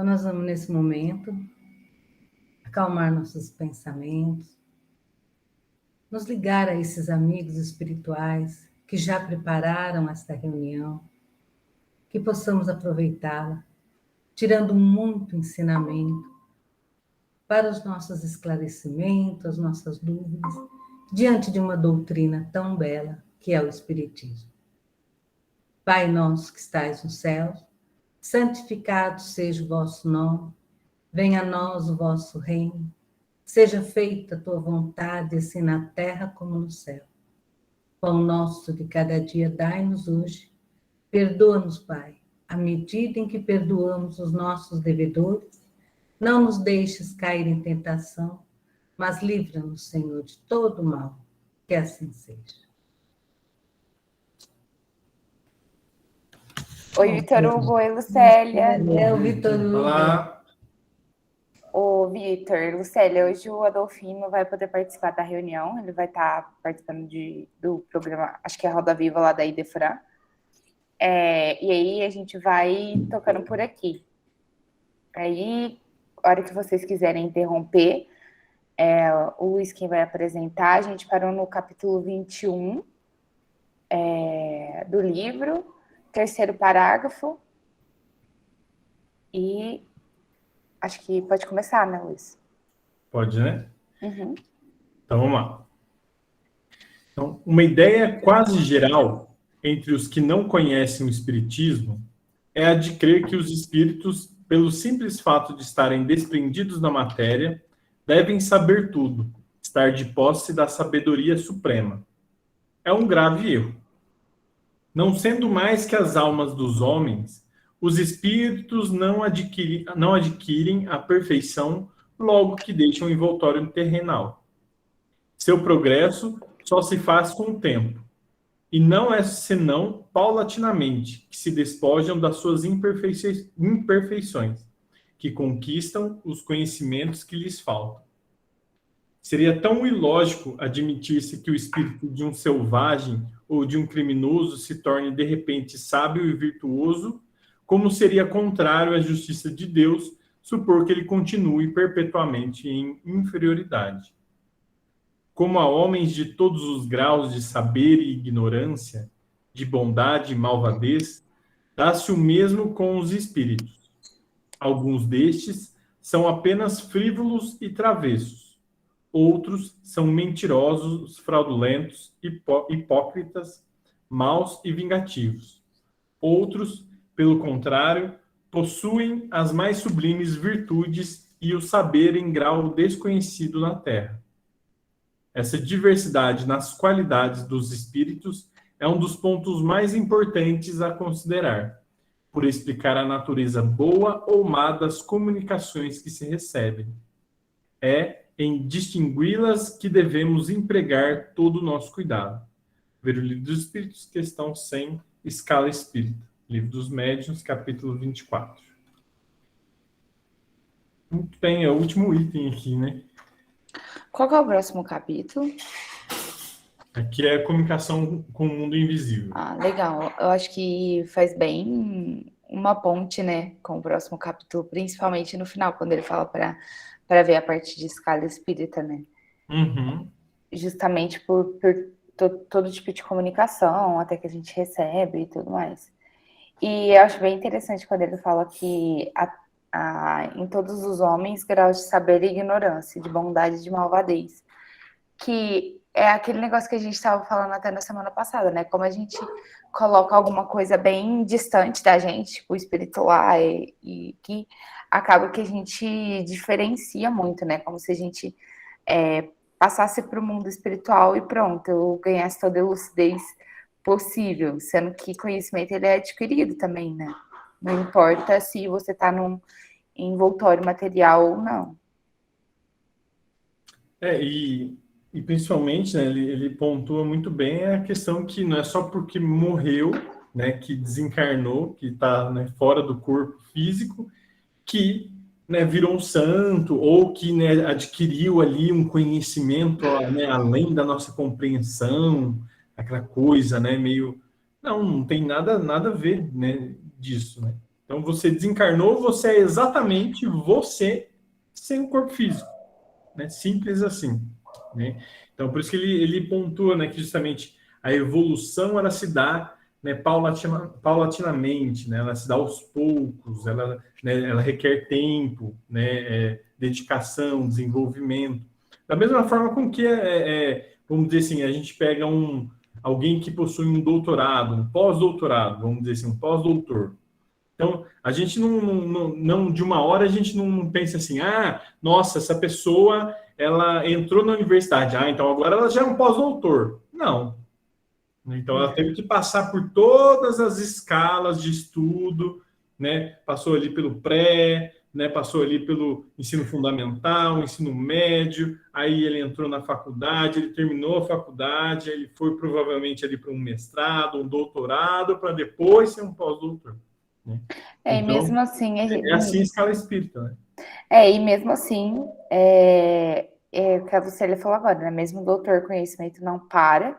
Então, nós vamos, nesse momento, acalmar nossos pensamentos, nos ligar a esses amigos espirituais que já prepararam esta reunião, que possamos aproveitá-la, tirando muito ensinamento para os nossos esclarecimentos, as nossas dúvidas, diante de uma doutrina tão bela que é o Espiritismo. Pai nosso que estais no céu, santificado seja o vosso nome, venha a nós o vosso reino, seja feita a tua vontade, assim na terra como no céu. Pão nosso de cada dia dai-nos hoje, perdoa-nos, Pai, à medida em que perdoamos os nossos devedores, não nos deixes cair em tentação, mas livra-nos, Senhor, de todo mal, que assim seja. Oi, Vitor Hugo. Oi, Lucélia. É o Vitor Hugo. Olá. Ô, Vitor, Lucélia, hoje o Adolfino vai poder participar da reunião, ele vai estar participando do programa, acho que é a Roda Viva lá da Idefran. E aí a gente vai tocando por aqui. Aí, a hora que vocês quiserem interromper, o Luiz quem vai apresentar, a gente parou no capítulo 21 do livro, terceiro parágrafo, e acho que pode começar, né, Luiz? Pode, né? Uhum. Então, vamos lá. Então, uma ideia quase geral entre os que não conhecem o Espiritismo é a de crer que os espíritos, pelo simples fato de estarem desprendidos da matéria, devem saber tudo, estar de posse da sabedoria suprema. É um grave erro. Não sendo mais que as almas dos homens, os espíritos não adquirem a perfeição logo que deixam o envoltório terrenal. Seu progresso só se faz com o tempo, e não é senão paulatinamente que se despojam das suas imperfeições, que conquistam os conhecimentos que lhes faltam. Seria tão ilógico admitir-se que o espírito de um selvagem ou de um criminoso se torne de repente sábio e virtuoso, como seria contrário à justiça de Deus supor que ele continue perpetuamente em inferioridade. Como a homens de todos os graus de saber e ignorância, de bondade e malvadez, dá-se o mesmo com os espíritos. Alguns destes são apenas frívolos e travessos. Outros são mentirosos, fraudulentos, hipócritas, maus e vingativos. Outros, pelo contrário, possuem as mais sublimes virtudes e o saber em grau desconhecido na terra. Essa diversidade nas qualidades dos espíritos é um dos pontos mais importantes a considerar, por explicar a natureza boa ou má das comunicações que se recebem. É em distingui-las que devemos empregar todo o nosso cuidado. Ver o Livro dos Espíritos, questão 100, Escala Espírita. Livro dos Médiuns, capítulo 24. Muito bem, é o último item aqui, né? Qual que é o próximo capítulo? Aqui é a comunicação com o mundo invisível. Ah, legal. Eu acho que faz bem uma ponte, né, com o próximo capítulo, principalmente no final, quando ele fala para ver a parte de escala espírita, né? Uhum. Justamente por todo tipo de comunicação, até que a gente recebe e tudo mais. E eu acho bem interessante quando ele fala que em todos os homens, graus de saber e ignorância, de bondade e de malvadez. Que é aquele negócio que a gente estava falando até na semana passada, né? Como a gente coloca alguma coisa bem distante da gente, tipo o espírito lá, e que acaba que a gente diferencia muito, né? Como se a gente passasse para o mundo espiritual e pronto, eu ganhasse toda a lucidez possível, sendo que conhecimento ele é adquirido também, né? Não importa se você está num envoltório material ou não. E principalmente, né, ele pontua muito bem a questão que não é só porque morreu, né, que desencarnou, que está, né, fora do corpo físico, que, né, virou um santo, ou que, né, adquiriu ali um conhecimento, né, além da nossa compreensão, aquela coisa, né, meio... Não tem nada a ver, né, disso, né? Então, você desencarnou, você é exatamente você sem o corpo físico, né? Simples assim, né? Então, por isso que ele pontua, né, que justamente a evolução, ela se dá, né, paulatinamente, né? Ela se dá aos poucos, ela requer tempo, né, dedicação, desenvolvimento. Da mesma forma com que, vamos dizer assim, a gente pega alguém que possui um doutorado, um pós-doutorado, vamos dizer assim, um pós-doutor. Então, a gente não, de uma hora, a gente não pensa assim, nossa, essa pessoa, ela entrou na universidade, então agora ela já é um pós-doutor. Não. Então, ela teve que passar por todas as escalas de estudo, né? Passou ali pelo pré, né? Passou ali pelo ensino fundamental, ensino médio, aí ele entrou na faculdade, ele terminou a faculdade, ele foi provavelmente ali para um mestrado, um doutorado, para depois ser um pós-doutor. Né? E Então, mesmo assim, é assim a escala espírita, né? E mesmo assim, o que a Lucélia falou agora, né? Mesmo o doutor conhecimento não para,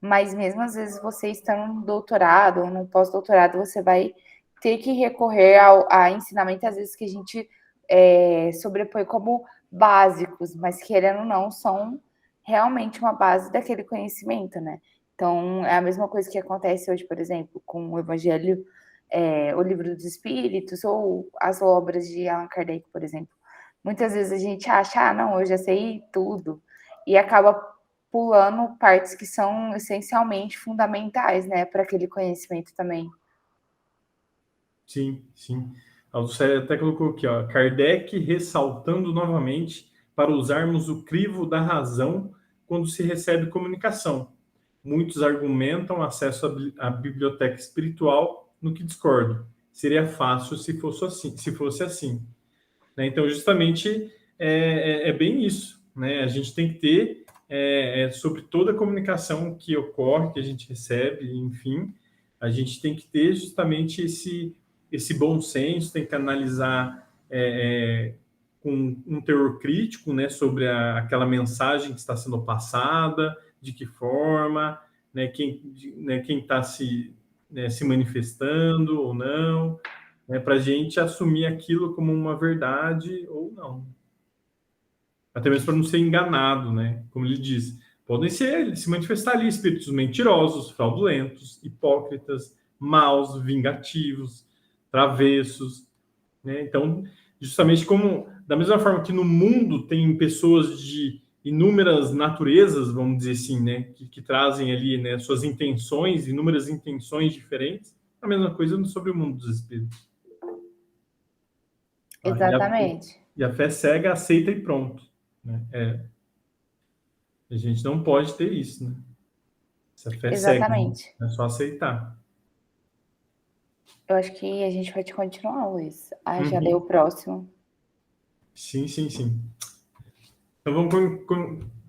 mas mesmo às vezes você estando no doutorado ou no pós-doutorado, você vai ter que recorrer a ensinamento, às vezes, que a gente sobrepõe como básicos, mas querendo ou não, são realmente uma base daquele conhecimento, né? Então, é a mesma coisa que acontece hoje, por exemplo, com o Evangelho, o Livro dos Espíritos ou as obras de Allan Kardec, por exemplo. Muitas vezes a gente acha, não, eu já sei tudo, e acaba pulando partes que são essencialmente fundamentais, né, para aquele conhecimento também. Sim, sim. A Lucélia até colocou aqui, ó, Kardec ressaltando novamente para usarmos o crivo da razão quando se recebe comunicação. Muitos argumentam acesso à biblioteca espiritual, no que discordo. Seria fácil se fosse assim. Né? Então, justamente, é bem isso. Né? A gente tem que ter, sobre toda a comunicação que ocorre, que a gente recebe, enfim, a gente tem que ter justamente esse bom senso, tem que analisar com um teor crítico, né, sobre aquela mensagem que está sendo passada, de que forma, né, quem está se manifestando ou não, né, para a gente assumir aquilo como uma verdade ou não. Até mesmo para não ser enganado, né? Como ele diz, podem se manifestar ali espíritos mentirosos, fraudulentos, hipócritas, maus, vingativos, travessos, né? Então, justamente como, da mesma forma que no mundo tem pessoas de inúmeras naturezas, vamos dizer assim, né? Que trazem ali, né, suas intenções, inúmeras intenções diferentes, a mesma coisa sobre o mundo dos espíritos. Exatamente. E a fé cega aceita e pronto. Né? A gente não pode ter isso, né? Essa fé Exatamente. cega, né? É só aceitar. Eu acho que a gente pode continuar, Luiz. Já Uhum. deu o próximo. Sim, sim, sim. Então vamos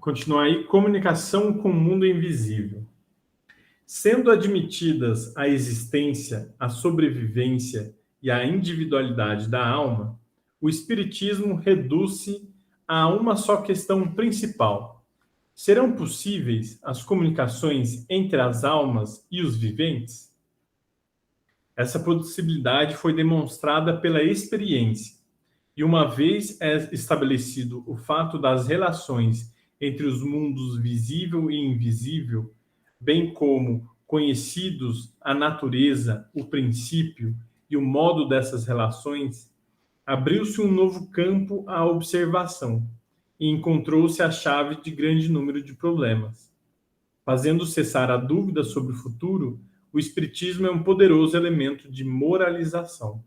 continuar aí. Comunicação com o mundo invisível. Sendo admitidas a existência, a sobrevivência e a individualidade da alma, o Espiritismo reduz-se a uma só questão principal: serão possíveis as comunicações entre as almas e os viventes? Essa possibilidade foi demonstrada pela experiência, e uma vez estabelecido o fato das relações entre os mundos visível e invisível, bem como conhecidos a natureza, o princípio e o modo dessas relações, abriu-se um novo campo à observação e encontrou-se a chave de grande número de problemas. Fazendo cessar a dúvida sobre o futuro, o Espiritismo é um poderoso elemento de moralização.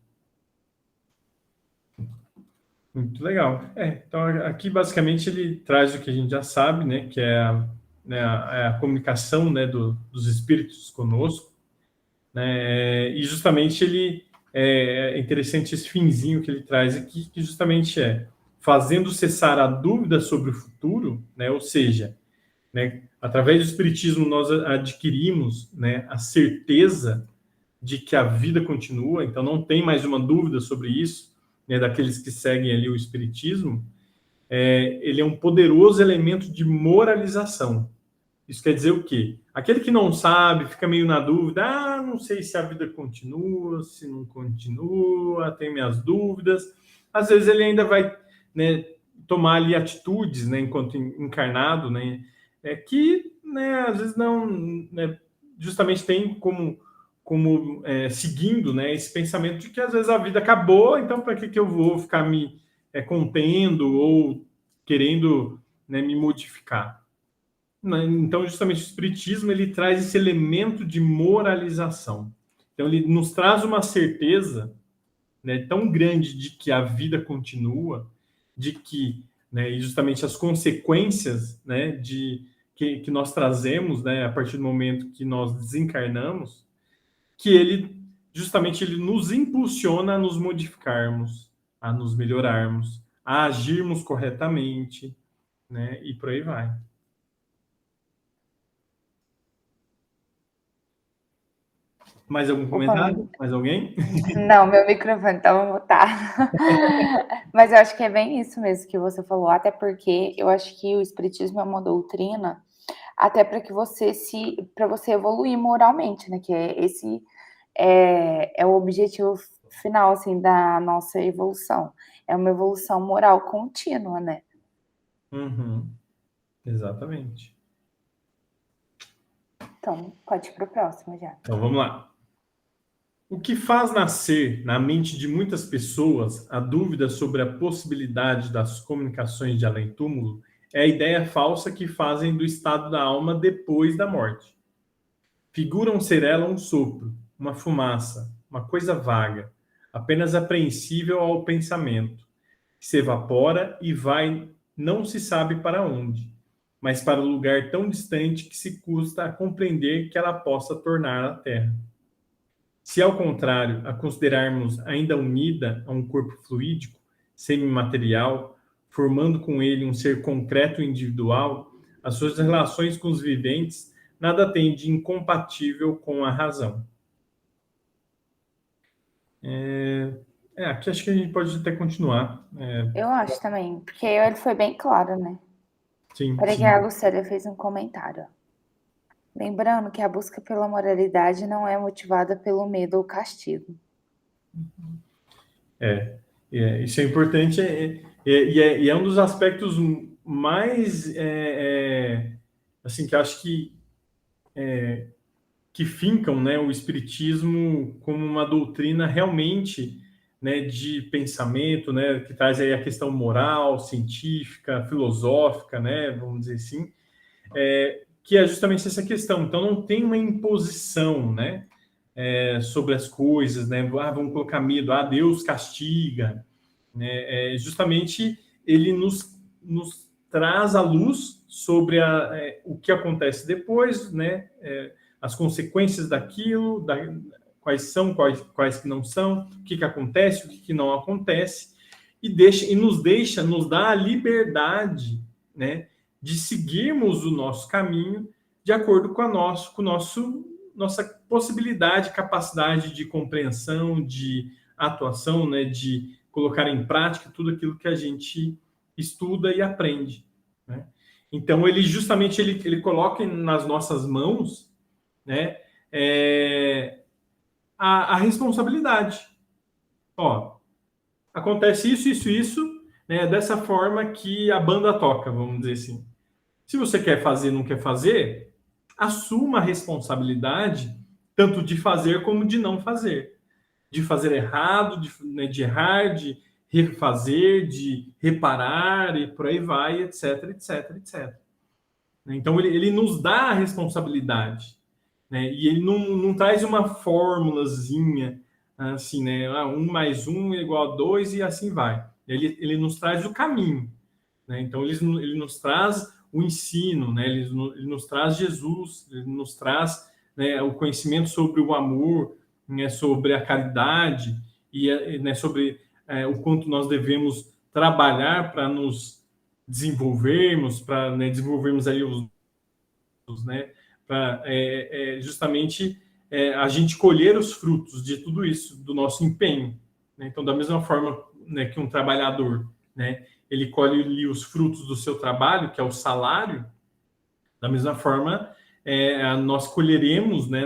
Muito legal. Então, aqui, basicamente, ele traz o que a gente já sabe, né, que é a comunicação, né, dos espíritos conosco. Né, e, justamente, é interessante esse finzinho que ele traz aqui, que justamente fazendo cessar a dúvida sobre o futuro, né, ou seja, né, através do Espiritismo nós adquirimos, né, a certeza de que a vida continua, então não tem mais uma dúvida sobre isso, né, daqueles que seguem ali o Espiritismo. Ele é um poderoso elemento de moralização, Isso quer dizer o quê? Aquele que não sabe, fica meio na dúvida, não sei se a vida continua, se não continua, tenho minhas dúvidas. Às vezes ele ainda vai, né, tomar ali atitudes, né, enquanto encarnado, né, que, né, às vezes não, né, justamente tem como seguindo, né, esse pensamento de que às vezes a vida acabou, então para que eu vou ficar me contendo ou querendo, né, me modificar? Então, justamente, o Espiritismo ele traz esse elemento de moralização. Então, ele nos traz uma certeza, né, tão grande de que a vida continua, de que, né, e justamente as consequências, né, que nós trazemos, né, a partir do momento que nós desencarnamos, que ele justamente ele nos impulsiona a nos modificarmos, a nos melhorarmos, a agirmos corretamente, né, e por aí vai. Mais algum Opa, comentário? Mais alguém? não, meu microfone estava mutado. Mas eu acho que é bem isso mesmo que você falou, até porque eu acho que o espiritismo é uma doutrina até para você evoluir moralmente, né? Que esse é o objetivo final assim da nossa evolução. É uma evolução moral contínua, né? Uhum, exatamente. Então, pode ir para o próximo já. Então vamos lá. O que faz nascer na mente de muitas pessoas a dúvida sobre a possibilidade das comunicações de além-túmulo é a ideia falsa que fazem do estado da alma depois da morte. Figuram ser ela um sopro, uma fumaça, uma coisa vaga, apenas apreensível ao pensamento, que se evapora e vai não se sabe para onde, mas para um lugar tão distante que se custa a compreender que ela possa tornar a Terra. Se, ao contrário, a considerarmos ainda unida a um corpo fluídico, semimaterial, formando com ele um ser concreto e individual, as suas relações com os viventes nada têm de incompatível com a razão. Aqui acho que a gente pode até continuar. Eu acho também, porque ele foi bem claro, né? Sim, Peraí que sim. a Lucélia fez um comentário. Lembrando que a busca pela moralidade não é motivada pelo medo ou castigo. Isso é importante e é um dos aspectos mais assim que eu acho que fincam, né, o espiritismo como uma doutrina realmente, né, de pensamento, né, que traz aí a questão moral, científica, filosófica, né, vamos dizer assim, que é justamente essa questão. Então não tem uma imposição, né, sobre as coisas, né, vamos colocar medo, Deus castiga, né, justamente ele nos traz a luz sobre o que acontece depois, né, as consequências daquilo, quais são, quais que não são, o que acontece, o que não acontece, nos dá a liberdade, né, de seguirmos o nosso caminho de acordo com nossa possibilidade, capacidade de compreensão, de atuação, né, de colocar em prática tudo aquilo que a gente estuda e aprende, né? Então ele justamente ele coloca nas nossas mãos, né, a responsabilidade. Ó, acontece isso, né, dessa forma que a banda toca, vamos dizer assim. Se você quer fazer, não quer fazer, assuma a responsabilidade tanto de fazer como de não fazer. De fazer errado, né, de errar, de refazer, de reparar e por aí vai, etc, etc, etc. Então ele nos dá a responsabilidade, né? E ele não traz uma formulazinha assim, né? 1 mais 1 é igual a 2 e assim vai. Ele nos traz o caminho, né? Então ele nos traz o ensino, né? Ele nos traz Jesus, ele nos traz, né, o conhecimento sobre o amor, né, sobre a caridade e, né, sobre o quanto nós devemos trabalhar para nos desenvolvermos, para, né, desenvolvermos aí né, para justamente a gente colher os frutos de tudo isso, do nosso empenho, né? Então, da mesma forma, né, que um trabalhador, né, ele colhe ali os frutos do seu trabalho, que é o salário, Da mesma forma, nós colheremos, né,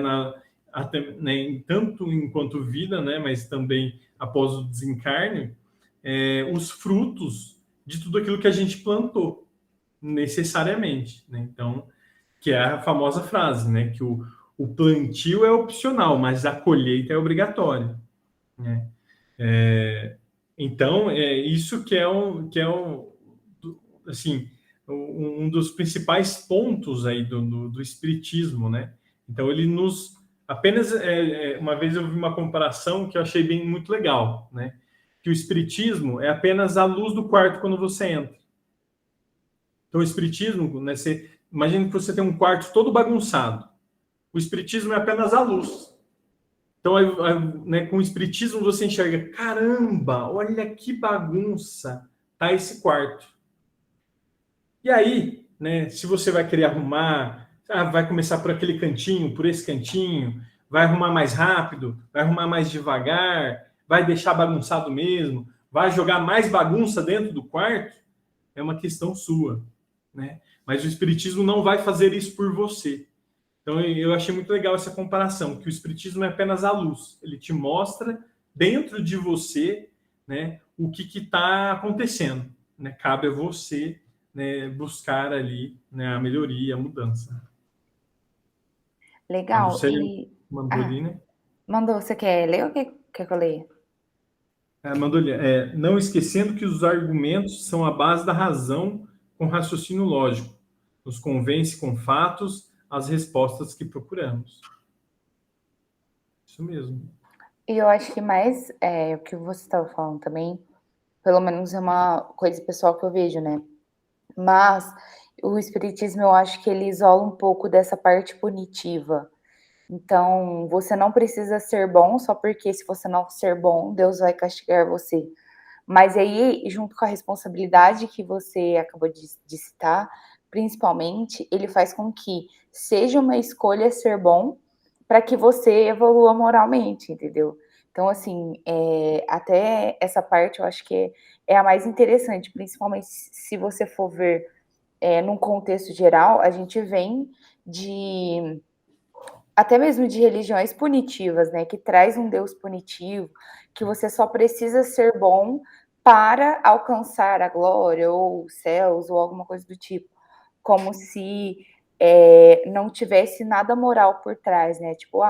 tanto enquanto vida, né, mas também após o desencarne, os frutos de tudo aquilo que a gente plantou, necessariamente, né? Então, que é a famosa frase, né, que o plantio é opcional, mas a colheita é obrigatória, né? Então, isso assim, um dos principais pontos aí do espiritismo, né? Então, ele nos apenas uma vez eu vi uma comparação que eu achei muito legal, né? Que o espiritismo é apenas a luz do quarto quando você entra. Então, o espiritismo, né? Imagina que você tem um quarto todo bagunçado. O espiritismo é apenas a luz. Então, né, com o espiritismo você enxerga, caramba, olha que bagunça tá esse quarto. E aí, né, se você vai querer arrumar, vai começar por aquele cantinho, por esse cantinho, vai arrumar mais rápido, vai arrumar mais devagar, vai deixar bagunçado mesmo, vai jogar mais bagunça dentro do quarto, é uma questão sua, né? Mas o espiritismo não vai fazer isso por você. Então, eu achei muito legal essa comparação, que o espiritismo é apenas a luz. Ele te mostra dentro de você, né, o que está acontecendo, né? Cabe a você, né, buscar ali, né, a melhoria, a mudança. A Legal. Lucélia mandou ali, né? Mandou. Você quer ler ou quer que eu leia? Mandou ali, não esquecendo que os argumentos são a base da razão com raciocínio lógico. Nos convence com fatos as respostas que procuramos. Isso mesmo. E eu acho que mais o que você estava falando também, pelo menos é uma coisa pessoal que eu vejo, né? Mas o espiritismo, eu acho que ele isola um pouco dessa parte punitiva. Então, você não precisa ser bom só porque se você não ser bom, Deus vai castigar você. Mas aí, junto com a responsabilidade que você acabou de citar, principalmente, ele faz com que seja uma escolha ser bom para que você evolua moralmente, entendeu? Então, assim, até essa parte eu acho que é a mais interessante, principalmente se você for ver num contexto geral, a gente vem de até mesmo de religiões punitivas, né? Que traz um Deus punitivo, que você só precisa ser bom para alcançar a glória, ou os céus, ou alguma coisa do tipo. Como se não tivesse nada moral por trás, né? Tipo,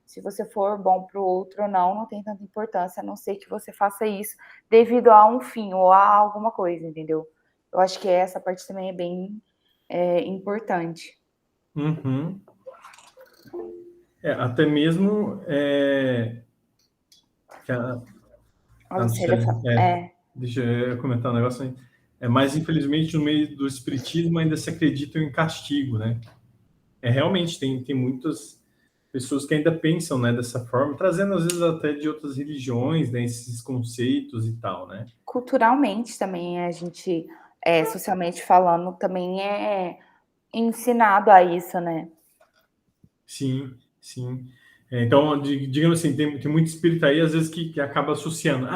se você for bom para o outro ou não, não tem tanta importância, a não ser que você faça isso devido a um fim ou a alguma coisa, entendeu? Eu acho que essa parte também é bem importante. Uhum. Até mesmo que A Lucélia fala. deixa eu comentar um negócio aí. Mas infelizmente no meio do espiritismo ainda se acredita em castigo, né? Realmente tem muitas pessoas que ainda pensam, né, dessa forma, trazendo às vezes até de outras religiões, né, esses conceitos e tal, né? Culturalmente também a gente, socialmente falando, também é ensinado a isso, né? Sim, sim. Então, digamos assim, tem muito espírita aí, às vezes, que acaba associando.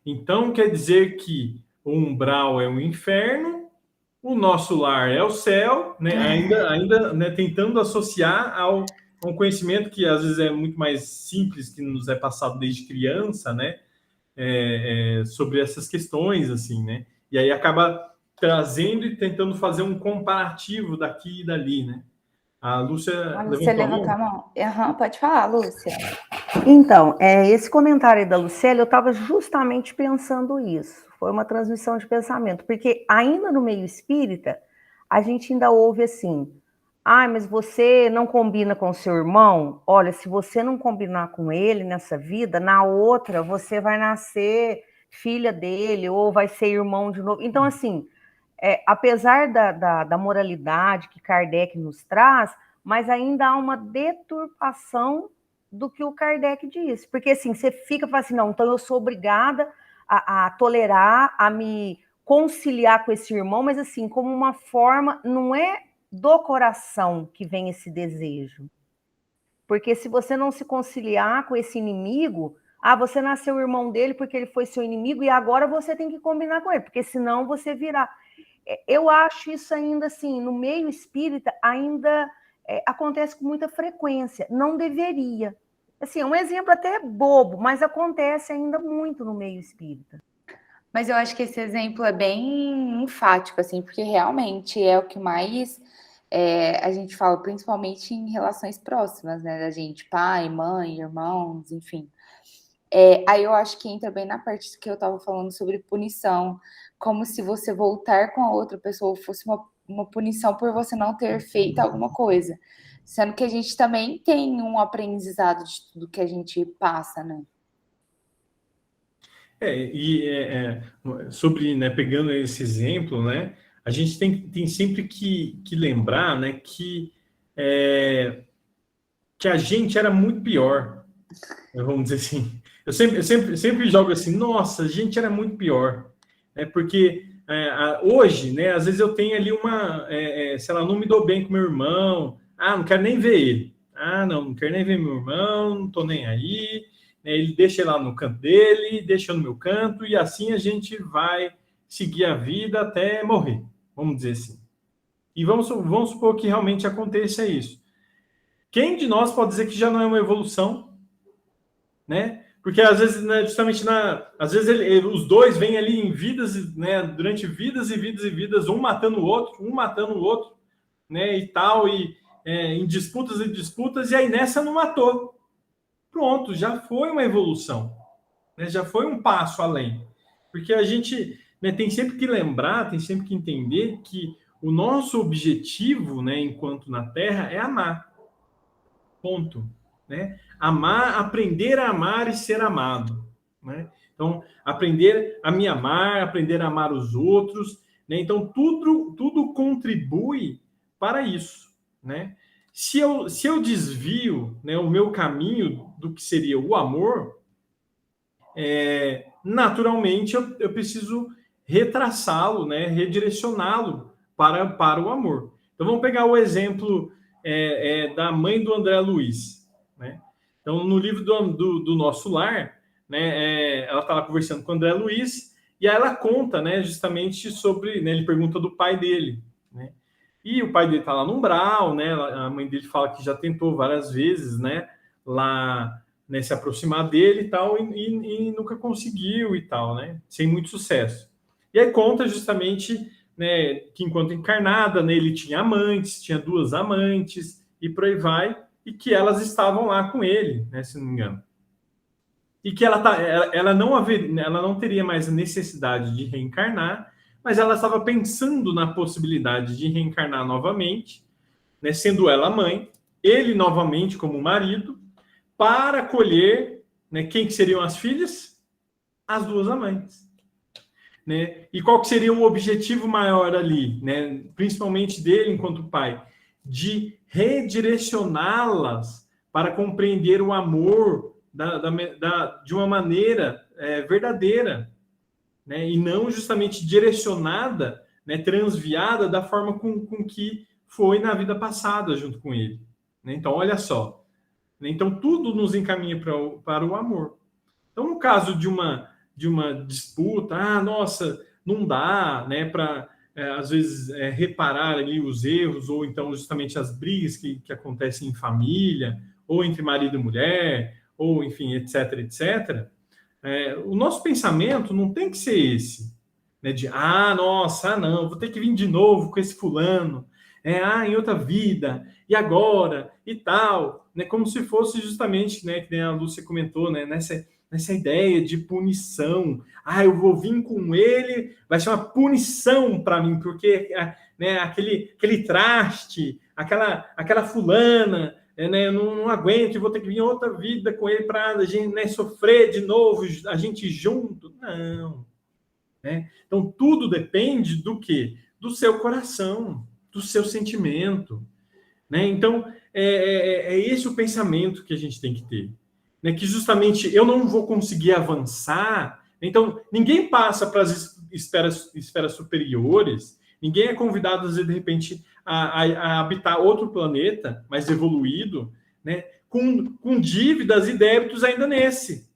Então quer dizer que o umbral é um inferno, o nosso lar é o céu, né? Ainda né, tentando associar a um conhecimento que às vezes é muito mais simples, que nos é passado desde criança, né? Sobre essas questões, assim, né? E aí acaba trazendo e tentando fazer um comparativo daqui e dali, né? A Lúcia A Lúcia levantou a levantou a mão. mão. Pode falar, Lúcia. Então, esse comentário aí da Lucélia, eu estava justamente pensando isso. Foi uma transmissão de pensamento, porque ainda no meio espírita, a gente ainda ouve assim, mas você não combina com seu irmão? Olha, se você não combinar com ele nessa vida, na outra você vai nascer filha dele, ou vai ser irmão de novo. Então, assim, apesar da moralidade que Kardec nos traz, mas ainda há uma deturpação do que o Kardec diz. Porque assim, você fica falando assim, não, então eu sou obrigada a tolerar, a me conciliar com esse irmão, mas assim, como uma forma, não é do coração que vem esse desejo. Porque se você não se conciliar com esse inimigo, você nasceu irmão dele porque ele foi seu inimigo e agora você tem que combinar com ele, porque senão você virá. eu acho isso ainda assim, no meio espírita, ainda acontece com muita frequência. Não deveria. Assim, é um exemplo até bobo, mas acontece ainda muito no meio espírita. Mas eu acho que esse exemplo é bem enfático, assim, porque realmente é o que mais a gente fala, principalmente em relações próximas, né, da gente, pai, mãe, irmãos, enfim. Aí eu acho que entra bem na parte que eu estava falando sobre punição, como se você voltar com a outra pessoa fosse uma punição por você não ter feito alguma coisa. Sendo que a gente também tem um aprendizado de tudo que a gente passa, né? Sobre, né, pegando esse exemplo, né, a gente tem sempre que lembrar, né, que a gente era muito pior, né, vamos dizer assim. Eu sempre jogo assim, nossa, a gente era muito pior, né, porque hoje, né, às vezes eu tenho ali sei lá, não me dou bem com meu irmão, não quero nem ver ele, não quero nem ver meu irmão, não tô nem aí, né, ele deixa ele lá no canto dele, deixa eu no meu canto, e assim a gente vai seguir a vida até morrer, vamos dizer assim. E vamos supor que realmente aconteça isso. Quem de nós pode dizer que já não é uma evolução, né? Porque às vezes, né, justamente às vezes os dois vêm ali em vidas, né, durante vidas e vidas e vidas, um matando o outro, né, e tal, e em disputas e disputas, e aí nessa não matou. Pronto, já foi uma evolução, né, já foi um passo além. Porque a gente, né, tem sempre que lembrar, tem sempre que entender que o nosso objetivo, né, enquanto na Terra, é amar. Ponto. Né? Amar, aprender a amar e ser amado. Né? Então, aprender a me amar, aprender a amar os outros. Né? Então, tudo contribui para isso. Né? Se eu desvio, né, o meu caminho do que seria o amor, naturalmente eu preciso retraçá-lo, né, redirecioná-lo para o amor. Então, vamos pegar o exemplo da mãe do André Luiz. Né? Então, no livro do Nosso Lar, né, ela está lá conversando com o André Luiz, e aí ela conta, né, justamente sobre, né, ele pergunta do pai dele. Né? E o pai dele está lá no umbral, né, a mãe dele fala que já tentou várias vezes, né, lá, né, se aproximar dele e tal, e nunca conseguiu e tal, né, sem muito sucesso. E aí conta justamente, né, que enquanto encarnada, né, ele tinha amantes, tinha 2 amantes, e por aí vai, e que elas estavam lá com ele, né, se não me engano. E que ela não teria mais a necessidade de reencarnar, mas ela estava pensando na possibilidade de reencarnar novamente, né, sendo ela mãe, ele novamente como marido, para acolher, né, quem que seriam as filhas? As 2 amantes. Né? E qual que seria o objetivo maior ali, né? Principalmente dele enquanto pai? De redirecioná-las para compreender o amor de uma maneira verdadeira, né? E não justamente direcionada, né, transviada da forma com que foi na vida passada junto com ele. Né? Então, olha só. Então, tudo nos encaminha para o amor. Então, no caso de uma disputa, nossa, não dá, né, para, às vezes, reparar ali os erros, ou então justamente as brigas que acontecem em família, ou entre marido e mulher, ou, enfim, etc, etc. O nosso pensamento não tem que ser esse, né, de, nossa, não, vou ter que vir de novo com esse fulano, em outra vida, e agora, e tal, né, como se fosse justamente, né, que a Lúcia comentou, né, nessa ideia de punição. Eu vou vir com ele, vai ser uma punição para mim, porque, né, aquele traste, aquela fulana, né, eu não aguento, e vou ter que vir outra vida com ele para a gente, né, sofrer de novo, a gente junto. Não. Né? Então, tudo depende do quê? Do seu coração, do seu sentimento. Né? Então, é esse o pensamento que a gente tem que ter. Né? Que justamente eu não vou conseguir avançar. Então, ninguém passa para as esferas superiores, ninguém é convidado, às vezes, de repente, a habitar outro planeta mais evoluído, né? com dívidas e débitos ainda nesse.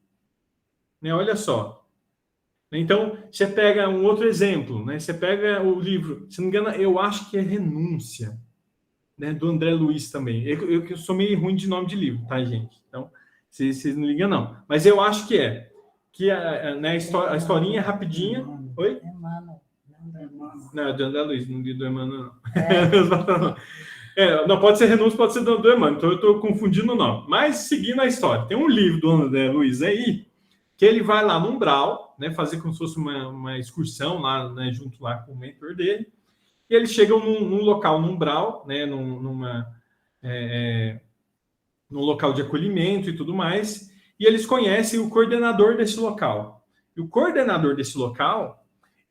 Né? Olha só. Então, você pega um outro exemplo, né? Você pega o livro, se não me engano, eu acho que é Renúncia, né? Do André Luiz também. Eu sou meio ruim de nome de livro, tá, gente? Então, vocês não ligam, não. Mas eu acho que é. Que né, a historinha é rapidinha. Oi? Não, é do André Luiz, não do Emmanuel, não. Não, pode ser Renúncia, pode ser do Emmanuel, então eu estou confundindo o nome. Mas, seguindo a história, tem um livro do André Luiz aí, que ele vai lá no umbral, né, fazer como se fosse uma excursão lá, né, junto lá com o mentor dele, e eles chegam num local, no umbral, né, num local de acolhimento e tudo mais, e eles conhecem o coordenador desse local. E o coordenador desse local,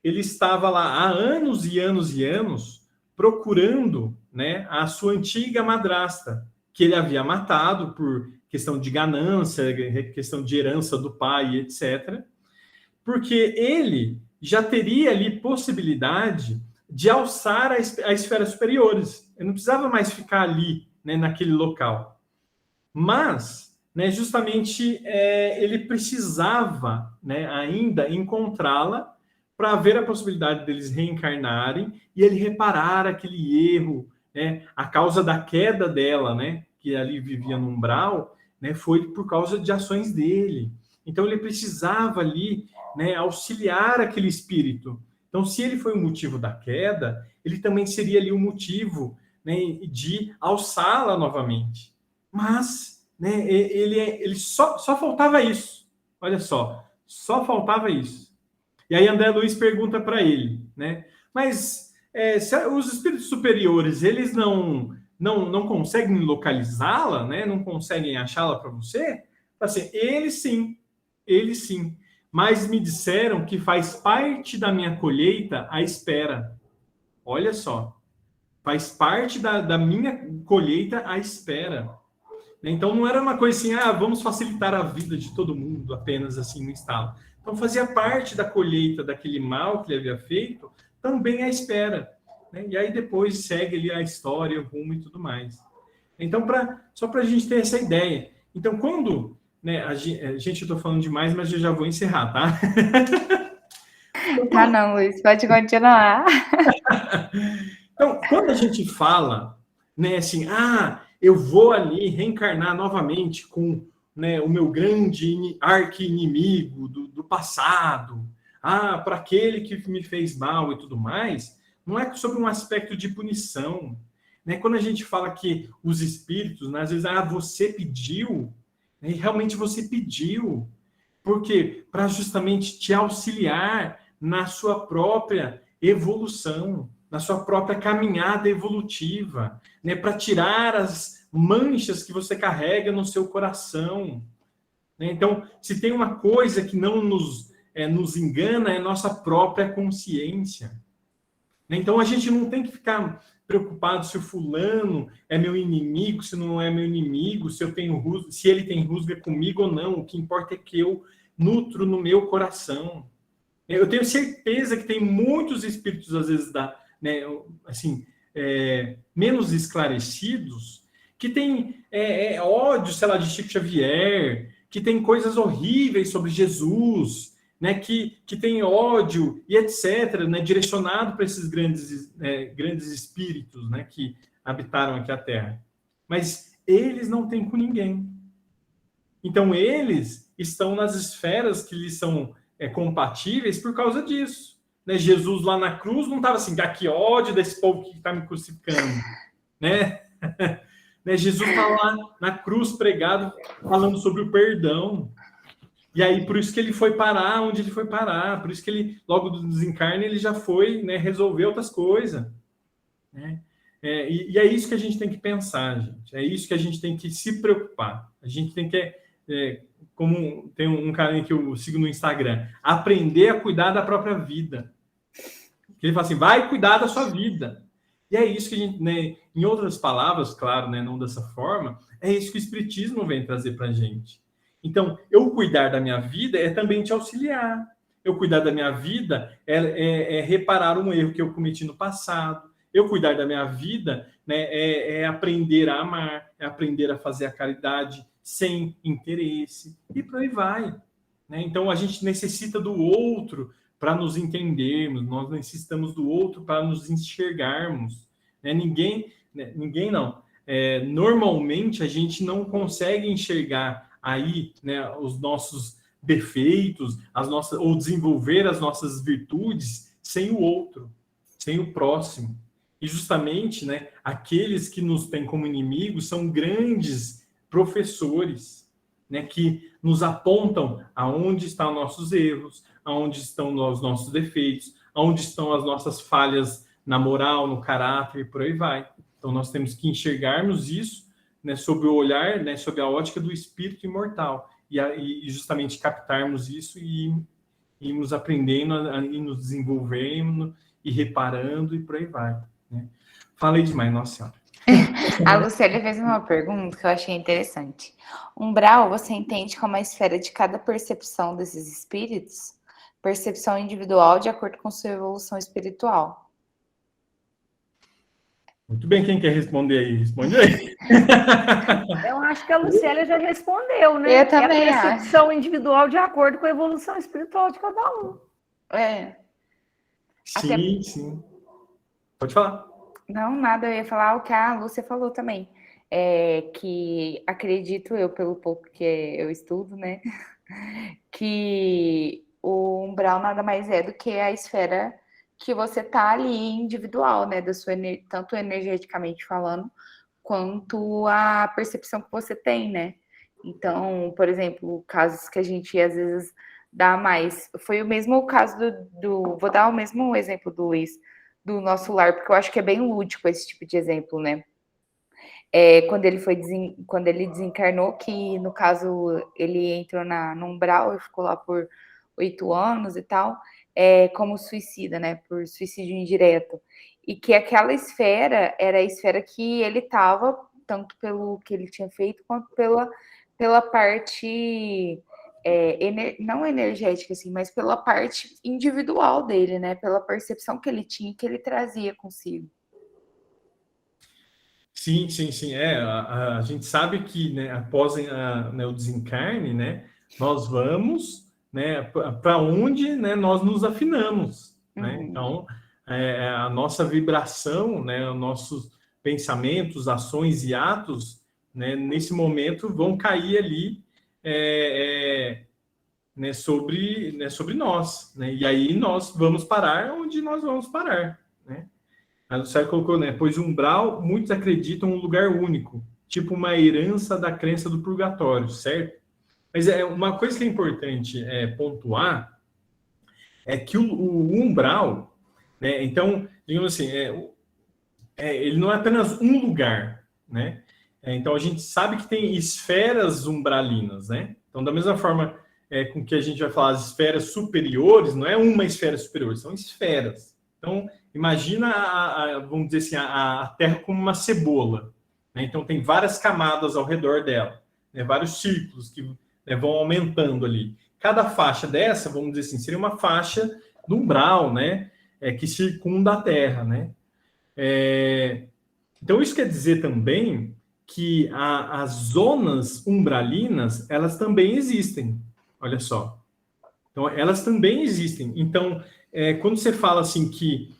ele estava lá há anos e anos e anos procurando, né, a sua antiga madrasta, que ele havia matado por questão de ganância, questão de herança do pai, etc. Porque ele já teria ali possibilidade de alçar a esferas superiores. Ele não precisava mais ficar ali, né, naquele local. Mas, né, justamente, ele precisava, né, ainda encontrá-la para ver a possibilidade deles reencarnarem e ele reparar aquele erro, né, a causa da queda dela, né, que ali vivia no umbral, né, foi por causa de ações dele. Então, ele precisava ali, né, auxiliar aquele espírito. Então, se ele foi o motivo da queda, ele também seria ali o motivo, né, de alçá-la novamente. Mas, né, ele só faltava isso. Olha só faltava isso. E aí André Luiz pergunta para ele, né? Mas se os espíritos superiores, eles não conseguem localizá-la, né? Não conseguem achá-la para você? Assim, eles sim. Mas me disseram que faz parte da minha colheita a espera. Olha só. Faz parte da minha colheita a espera. Então não era uma coisa assim, vamos facilitar a vida de todo mundo apenas assim no estalo. Então fazia parte da colheita daquele mal que ele havia feito, também a espera. Né? E aí depois segue ali a história, o rumo e tudo mais. Então, só para a gente ter essa ideia. Então, quando... Né, gente, eu estou falando demais, mas eu já vou encerrar, tá? Tá não, Luiz, pode continuar. Então, quando a gente fala, né, assim, eu vou ali reencarnar novamente com, né, o meu grande arqui-inimigo do passado, para aquele que me fez mal e tudo mais, não é sobre um aspecto de punição. Né? Quando a gente fala que os espíritos, né, às vezes, você pediu, né, e realmente você pediu, porque para justamente te auxiliar na sua própria evolução, na sua própria caminhada evolutiva, né, para tirar as manchas que você carrega no seu coração. Né? Então, se tem uma coisa que não nos engana, é nossa própria consciência. Né? Então, a gente não tem que ficar preocupado se o fulano é meu inimigo, se não é meu inimigo, se ele tem rusga comigo ou não. O que importa é que eu nutro no meu coração. Eu tenho certeza que tem muitos espíritos, às vezes, né, assim, menos esclarecidos, que tem ódio, sei lá, de Chico Xavier, que tem coisas horríveis sobre Jesus, né, que tem ódio e etc., né, direcionado para esses grandes espíritos, né, que habitaram aqui a Terra. Mas eles não têm com ninguém. Então, eles estão nas esferas que lhes são compatíveis por causa disso. Né? Jesus lá na cruz não estava assim, que ódio desse povo que está me crucificando. Né? Jesus está lá na cruz pregado, falando sobre o perdão. E aí, por isso que ele foi parar onde ele foi parar. Por isso que ele, logo do desencarne, ele já foi, né, resolver outras coisas. Né? E é isso que a gente tem que pensar, gente. É isso que a gente tem que se preocupar. A gente tem que... como tem um cara que eu sigo no Instagram, aprender a cuidar da própria vida. Ele fala assim, vai cuidar da sua vida. E é isso que a gente, né, em outras palavras, claro, né, não dessa forma, é isso que o Espiritismo vem trazer para a gente. Então, eu cuidar da minha vida é também te auxiliar. Eu cuidar da minha vida é reparar um erro que eu cometi no passado. Eu cuidar da minha vida, né, é aprender a amar, é aprender a fazer a caridade sem interesse, e por aí vai. né? Então, a gente necessita do outro para nos entendermos, nós necessitamos do outro para nos enxergarmos, né? Ninguém não. Normalmente, a gente não consegue enxergar aí, né, os nossos defeitos, ou desenvolver as nossas virtudes sem o outro, sem o próximo. E justamente, né, aqueles que nos têm como inimigos são grandes professores, né, que nos apontam aonde estão nossos erros, aonde estão os nossos defeitos, aonde estão as nossas falhas na moral, no caráter e por aí vai. Então, nós temos que enxergarmos isso, né, sob o olhar, né, sob a ótica do espírito imortal, e justamente captarmos isso e irmos aprendendo, e nos desenvolvendo, e reparando, e por aí vai. Né? Falei demais, nossa senhora. A Lucélia fez uma pergunta que eu achei interessante. Umbral, você entende como a esfera de cada percepção desses espíritos? Percepção individual de acordo com sua evolução espiritual. Muito bem, quem quer responder aí? Responde aí. Eu acho que a Lucélia já respondeu, né? Eu também é a percepção individual de acordo com a evolução espiritual de cada um. Sim, sim. Pode falar. Não, nada, eu ia falar o que a Lúcia falou também. Que acredito eu, pelo pouco que eu estudo, né? Que o umbral nada mais é do que a esfera que você tá ali individual, né? Da sua, tanto energeticamente falando, quanto a percepção que você tem, né? Então, por exemplo, casos que a gente às vezes dá mais. Foi o mesmo caso vou dar o mesmo exemplo do Luiz, do nosso lar, porque eu acho que é bem lúdico esse tipo de exemplo, né? Quando ele desencarnou, que no caso ele entrou no umbral e ficou lá por 8 anos e tal, como suicida, né? Por suicídio indireto. E que aquela esfera era a esfera que ele estava, tanto pelo que ele tinha feito, quanto pela parte não energética, assim, mas pela parte individual dele, né? Pela percepção que ele tinha, que ele trazia consigo. Sim, sim, sim. A gente sabe que, né, após né, o desencarne, né, nós vamos, né, para onde, né, nós nos afinamos. Né? Então, a nossa vibração, né, os nossos pensamentos, ações e atos, né, nesse momento vão cair ali né, sobre nós. Né? E aí nós vamos parar onde nós vamos parar. Né? A Lucélia colocou, né? Pois umbral, muitos acreditam um lugar único, tipo uma herança da crença do purgatório, certo? Mas uma coisa que é importante pontuar é que o umbral, né? Então, digamos assim, ele não é apenas um lugar, né? Então, a gente sabe que tem esferas umbralinas, né? Então, da mesma forma com que a gente vai falar as esferas superiores, não é uma esfera superior, são esferas. Então, imagina, vamos dizer assim, a Terra como uma cebola. Né? Então, tem várias camadas ao redor dela, né? Vários círculos que vão aumentando ali. Cada faixa dessa, vamos dizer assim, seria uma faixa do umbral, né? Que circunda a Terra. Né? Então, isso quer dizer também que as zonas umbralinas, elas também existem. Olha só. Então, elas também existem. Então, quando você fala assim que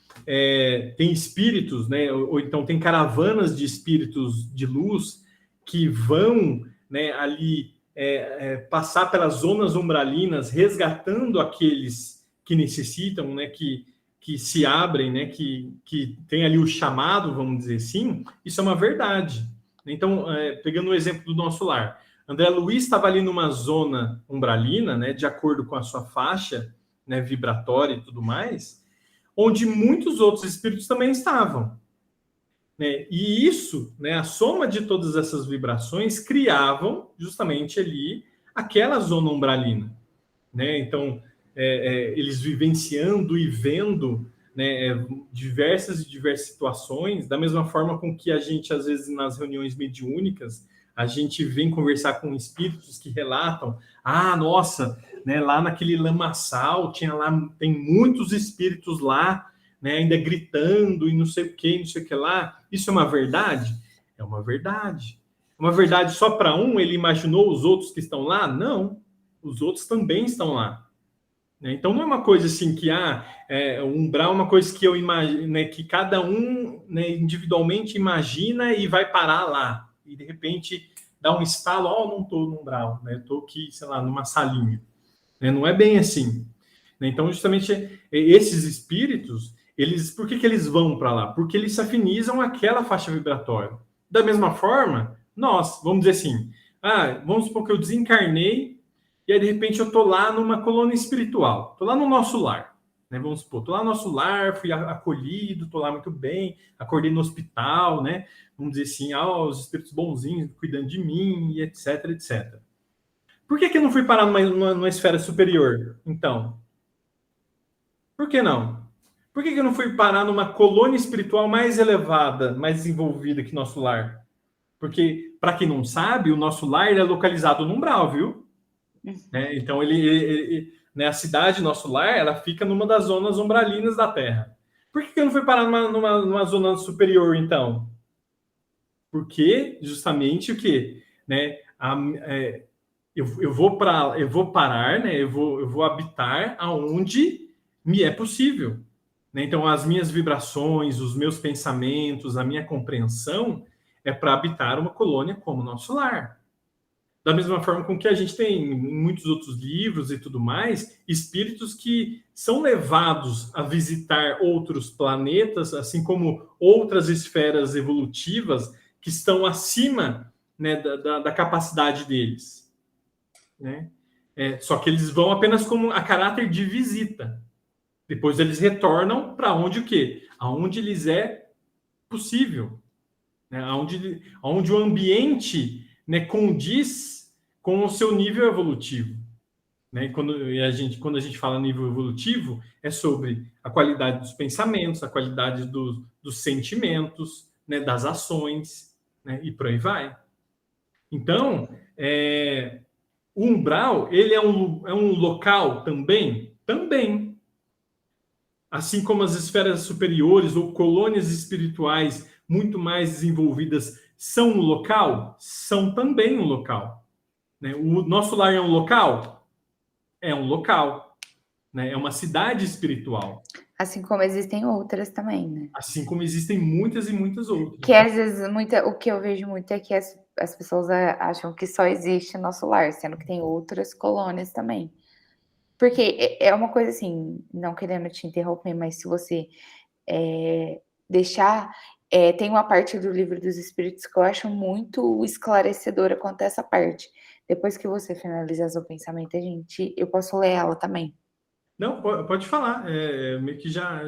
tem espíritos, né, ou então tem caravanas de espíritos de luz que vão, né, ali passar pelas zonas umbralinas, resgatando aqueles que necessitam, né, que se abrem, né, que tem ali o chamado, vamos dizer assim, isso é uma verdade. Então, pegando o exemplo do nosso lar, André Luiz estava ali numa zona umbralina, né, de acordo com a sua faixa, né, vibratória e tudo mais, onde muitos outros espíritos também estavam. Né? E isso, né, a soma de todas essas vibrações, criavam justamente ali aquela zona umbralina. Né? Então, eles vivenciando e vendo, né, diversas situações, da mesma forma com que a gente, às vezes, nas reuniões mediúnicas, a gente vem conversar com espíritos que relatam, nossa, né, lá naquele lamaçal, tem muitos espíritos lá, né, ainda gritando e não sei o que lá. Isso é uma verdade? É uma verdade. Uma verdade só para um? Ele imaginou os outros que estão lá? Não. os outros também estão lá. Né? Então não é uma coisa assim que o umbral é uma coisa que eu imagino, né, que cada um, né, individualmente imagina e vai parar lá. E de repente dá um estalo, não estou no umbral, né? Estou aqui, sei lá, numa salinha. Né? Não é bem assim. Né? Então, justamente, esses espíritos, por que eles vão para lá? Porque eles se afinizam àquela faixa vibratória. Da mesma forma, nós, vamos dizer assim, vamos supor que eu desencarnei e aí, de repente, eu estou lá numa colônia espiritual, estou lá no nosso lar. Né? Vamos supor, estou lá no nosso lar, fui acolhido, estou lá muito bem, acordei no hospital, né? Vamos dizer assim, os espíritos bonzinhos cuidando de mim, e etc, etc. Por que eu não fui parar numa esfera superior, então? Por que não? Por que eu não fui parar numa colônia espiritual mais elevada, mais desenvolvida que nosso lar? Porque, para quem não sabe, o nosso lar é localizado no umbral, viu? Então, né, a cidade, nosso lar, ela fica numa das zonas umbralinas da Terra. Por que eu não fui parar numa zona superior, então? Porque, justamente, o quê? Né, eu vou parar, né, eu vou habitar aonde me é possível. Né? Então, as minhas vibrações, os meus pensamentos, a minha compreensão é para habitar uma colônia como nosso lar. Da mesma forma com que a gente tem em muitos outros livros e tudo mais, espíritos que são levados a visitar outros planetas, assim como outras esferas evolutivas que estão acima, né, da capacidade deles. Né? Só que eles vão apenas como a caráter de visita. Depois eles retornam para onde o quê? Aonde lhes é possível. Né? Aonde o ambiente, né, condiz com o seu nível evolutivo. Né? E quando a gente fala nível evolutivo, é sobre a qualidade dos pensamentos, a qualidade dos sentimentos, né, das ações, né, e por aí vai. Então, o umbral, ele é um local também? Também. Assim como as esferas superiores ou colônias espirituais muito mais desenvolvidas são um local, são também um local. Né? O nosso lar é um local? É um local. Né? É uma cidade espiritual. Assim como existem outras também, né? Assim como existem muitas e muitas outras. Que às vezes o que eu vejo muito é que as pessoas acham que só existe nosso lar, sendo que tem outras colônias também. Porque é uma coisa assim, não querendo te interromper, mas se você deixar, tem uma parte do Livro dos Espíritos que eu acho muito esclarecedora quanto a essa parte. Depois que você finalizar seu pensamento, eu posso ler ela também. Não, pode falar. Meio que já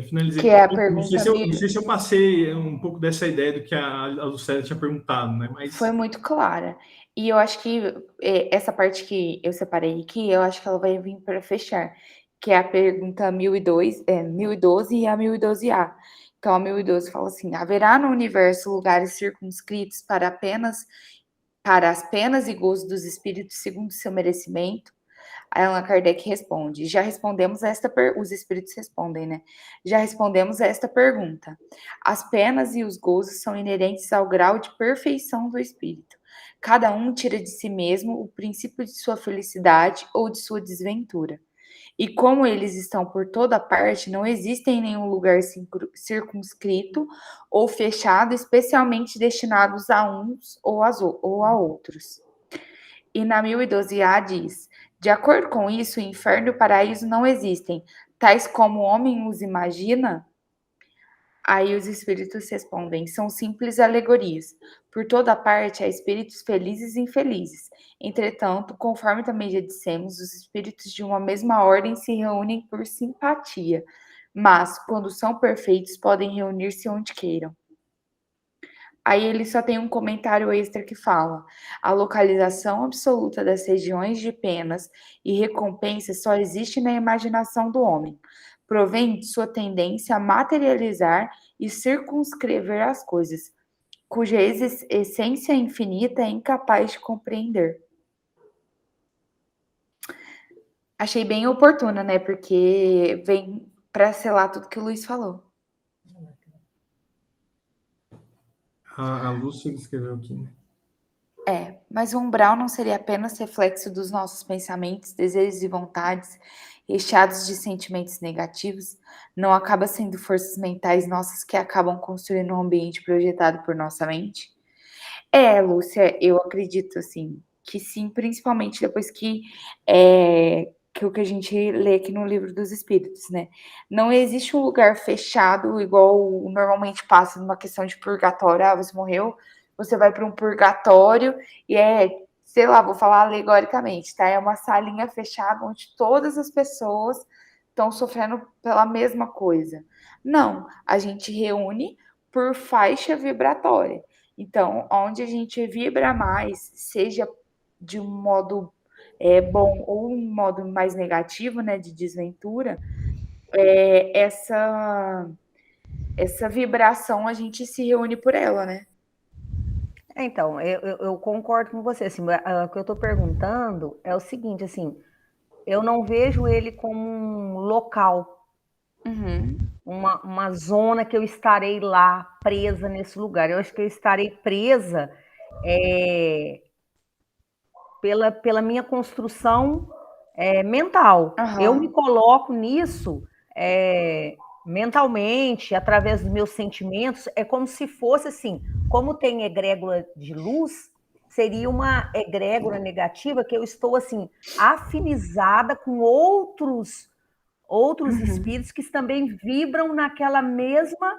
finalizei. Que é a Não sei pergunta não sei se eu passei um pouco dessa ideia do que a Lucélia tinha perguntado, né? Mas foi muito clara. E eu acho que essa parte que eu separei aqui, eu acho que ela vai vir para fechar, que é a pergunta 1012 e a 1012A. Então, a 1012 fala assim: haverá no universo lugares circunscritos para as penas e gozos dos espíritos segundo seu merecimento? Aí Allan Kardec responde: já respondemos a os espíritos respondem, né? Já respondemos a esta pergunta. As penas e os gozos são inerentes ao grau de perfeição do espírito. Cada um tira de si mesmo o princípio de sua felicidade ou de sua desventura. E como eles estão por toda parte, não existe em nenhum lugar circunscrito ou fechado, especialmente destinados a uns ou a outros. E na 1012A diz: de acordo com isso, o inferno e o paraíso não existem, tais como o homem os imagina. Aí os espíritos respondem: são simples alegorias. Por toda parte há espíritos felizes e infelizes. Entretanto, conforme também já dissemos, os espíritos de uma mesma ordem se reúnem por simpatia, mas, quando são perfeitos, podem reunir-se onde queiram. Aí ele só tem um comentário extra que fala: a localização absoluta das regiões de penas e recompensas só existe na imaginação do homem. Provém de sua tendência a materializar e circunscrever as coisas, cuja essência infinita é incapaz de compreender. Achei bem oportuna, né? Porque vem para selar tudo que o Luiz falou. a Lúcia escreveu aqui, né? Mas o umbral não seria apenas reflexo dos nossos pensamentos, desejos e vontades, recheados de sentimentos negativos? Não acaba sendo forças mentais nossas que acabam construindo um ambiente projetado por nossa mente? Lúcia, eu acredito, assim, que sim, principalmente depois que o que a gente lê aqui no Livro dos Espíritos, né? Não existe um lugar fechado, igual normalmente passa numa questão de purgatório. Ah, você morreu, você vai para um purgatório e sei lá, vou falar alegoricamente, tá? É uma salinha fechada onde todas as pessoas estão sofrendo pela mesma coisa. Não, a gente reúne por faixa vibratória. Então, onde a gente vibra mais, seja de um modo bom ou um modo mais negativo, né, de desventura, essa vibração a gente se reúne por ela, né? Então, eu concordo com você. Assim, o que eu estou perguntando é o seguinte, assim, eu não vejo ele como um local, uma zona que eu estarei lá presa nesse lugar. Eu acho que eu estarei presa pela minha construção mental. Eu me coloco nisso mentalmente, através dos meus sentimentos. É como se fosse assim, como tem egrégora de luz, seria uma egrégora negativa que eu estou assim afinizada com outros espíritos que também vibram naquela mesma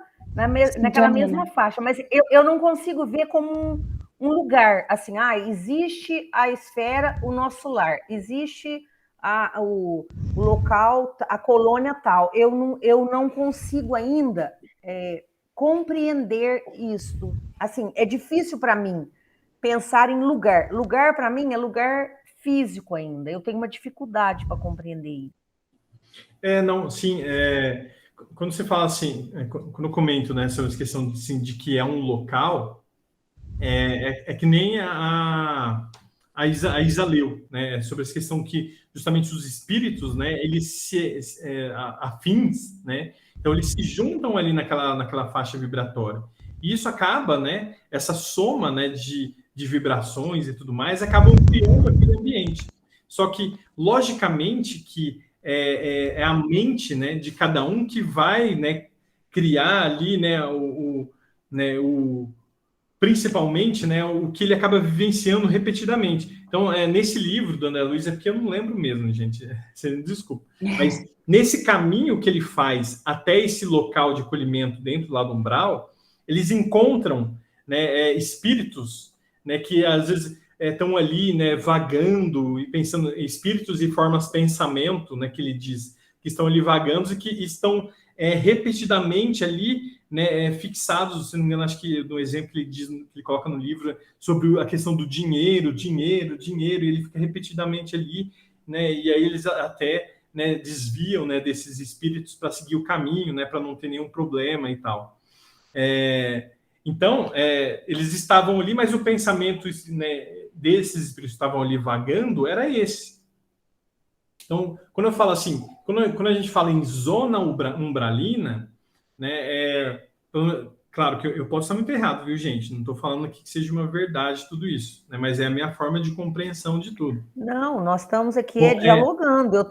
faixa, mas eu não consigo ver como um lugar assim. Existe a esfera, o nosso lar, existe o local, a colônia tal. Eu não consigo ainda compreender isso. Assim, é difícil para mim pensar em lugar. Lugar para mim é lugar físico ainda. Eu tenho uma dificuldade para compreender isso. Não, sim. Quando você fala assim, quando eu comento, né, sobre essa questão assim, de que é um local, é que nem a Isa leu, né, sobre essa questão que justamente os espíritos, né, eles afins, né, então eles se juntam ali naquela faixa vibratória. E isso acaba, né, essa soma, né, de vibrações e tudo mais, acabam criando aquele ambiente. Só que, logicamente, que é a mente, né, de cada um que vai, né, criar ali, né, principalmente, né, o que ele acaba vivenciando repetidamente. Então, nesse livro do André Luiz, é porque eu não lembro mesmo, gente, você me desculpa, mas nesse caminho que ele faz até esse local de acolhimento dentro lá do umbral, eles encontram, né, espíritos, né, que às vezes estão ali, né, vagando e pensando, espíritos e formas de pensamento, né, que ele diz, que estão ali vagando e que estão repetidamente ali, né, fixados, se não me engano, acho que no exemplo que ele diz, que ele coloca no livro, sobre a questão do dinheiro, e ele fica repetidamente ali, né, e aí eles até, né, desviam, né, desses espíritos para seguir o caminho, né, para não ter nenhum problema e tal. Então, eles estavam ali, mas o pensamento, né, desses espíritos que estavam ali vagando era esse. Então, quando eu falo assim, quando a gente fala em zona umbralina, né, claro que eu posso estar muito errado, viu, gente? Não estou falando aqui que seja uma verdade tudo isso, né, mas é a minha forma de compreensão de tudo. Não, nós estamos aqui dialogando. Eu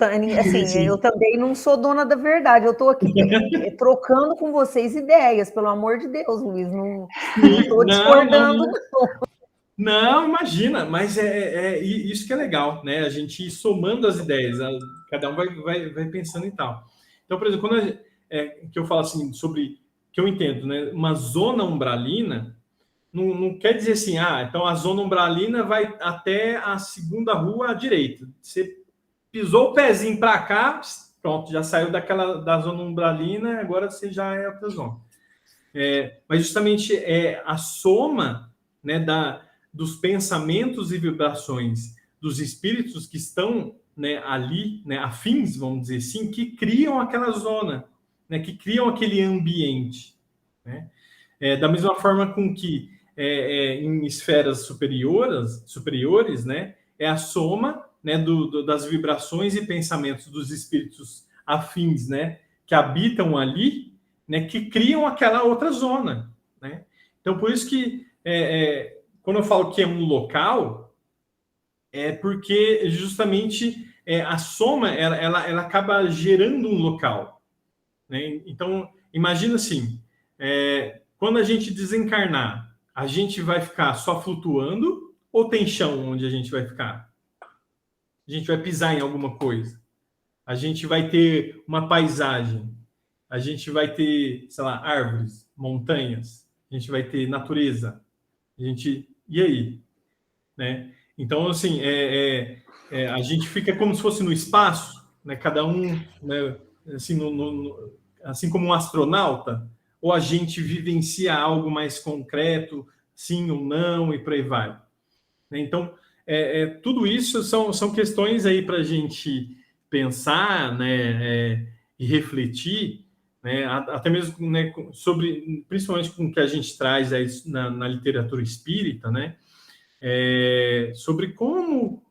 também não sou dona da verdade. Eu estou aqui trocando com vocês ideias, pelo amor de Deus, Luiz. Não estou discordando, não. Não, imagina, mas isso que é legal, né? A gente ir somando as ideias, cada um vai pensando e tal. Então, por exemplo, quando que eu falo assim sobre que eu entendo, né? Uma zona umbralina não quer dizer assim, então a zona umbralina vai até a segunda rua à direita. Você pisou o pezinho para cá, pronto, já saiu da zona umbralina, agora você já é outra zona. Mas justamente a soma, né, dos pensamentos e vibrações dos espíritos que estão, né, ali, né, afins, vamos dizer assim, que criam aquela zona, né, que criam aquele ambiente. Né? Da mesma forma com que em esferas superiores, né, é a soma, né, das vibrações e pensamentos dos espíritos afins, né, que habitam ali, né, que criam aquela outra zona. Né? Então, por isso que quando eu falo que é um local, é porque justamente a soma ela acaba gerando um local, né? Então, imagina assim, quando a gente desencarnar, a gente vai ficar só flutuando ou tem chão onde a gente vai ficar? A gente vai pisar em alguma coisa? A gente vai ter uma paisagem? A gente vai ter, sei lá, árvores, montanhas? A gente vai ter natureza? E aí? Né? Então, assim, a gente fica como se fosse no espaço, né? Cada um, né? Assim, assim como um astronauta, ou a gente vivencia algo mais concreto, sim ou não, e por aí vai. Né? Então, tudo isso são questões aí para a gente pensar, né? E refletir, né? Até mesmo, né? Sobre, principalmente com o que a gente traz aí na literatura espírita, né? Sobre como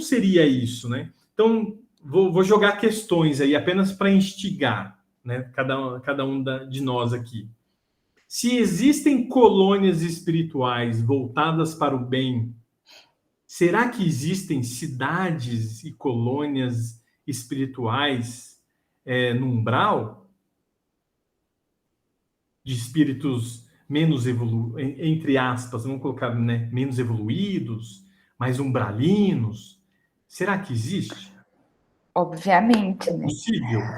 seria isso, né? Então, vou jogar questões aí apenas para instigar, né? Cada um de nós aqui. Se existem colônias espirituais voltadas para o bem, será que existem cidades e colônias espirituais no umbral de espíritos menos entre aspas, vamos colocar, né, menos evoluídos, mais umbralinos? Será que existe? Obviamente, né?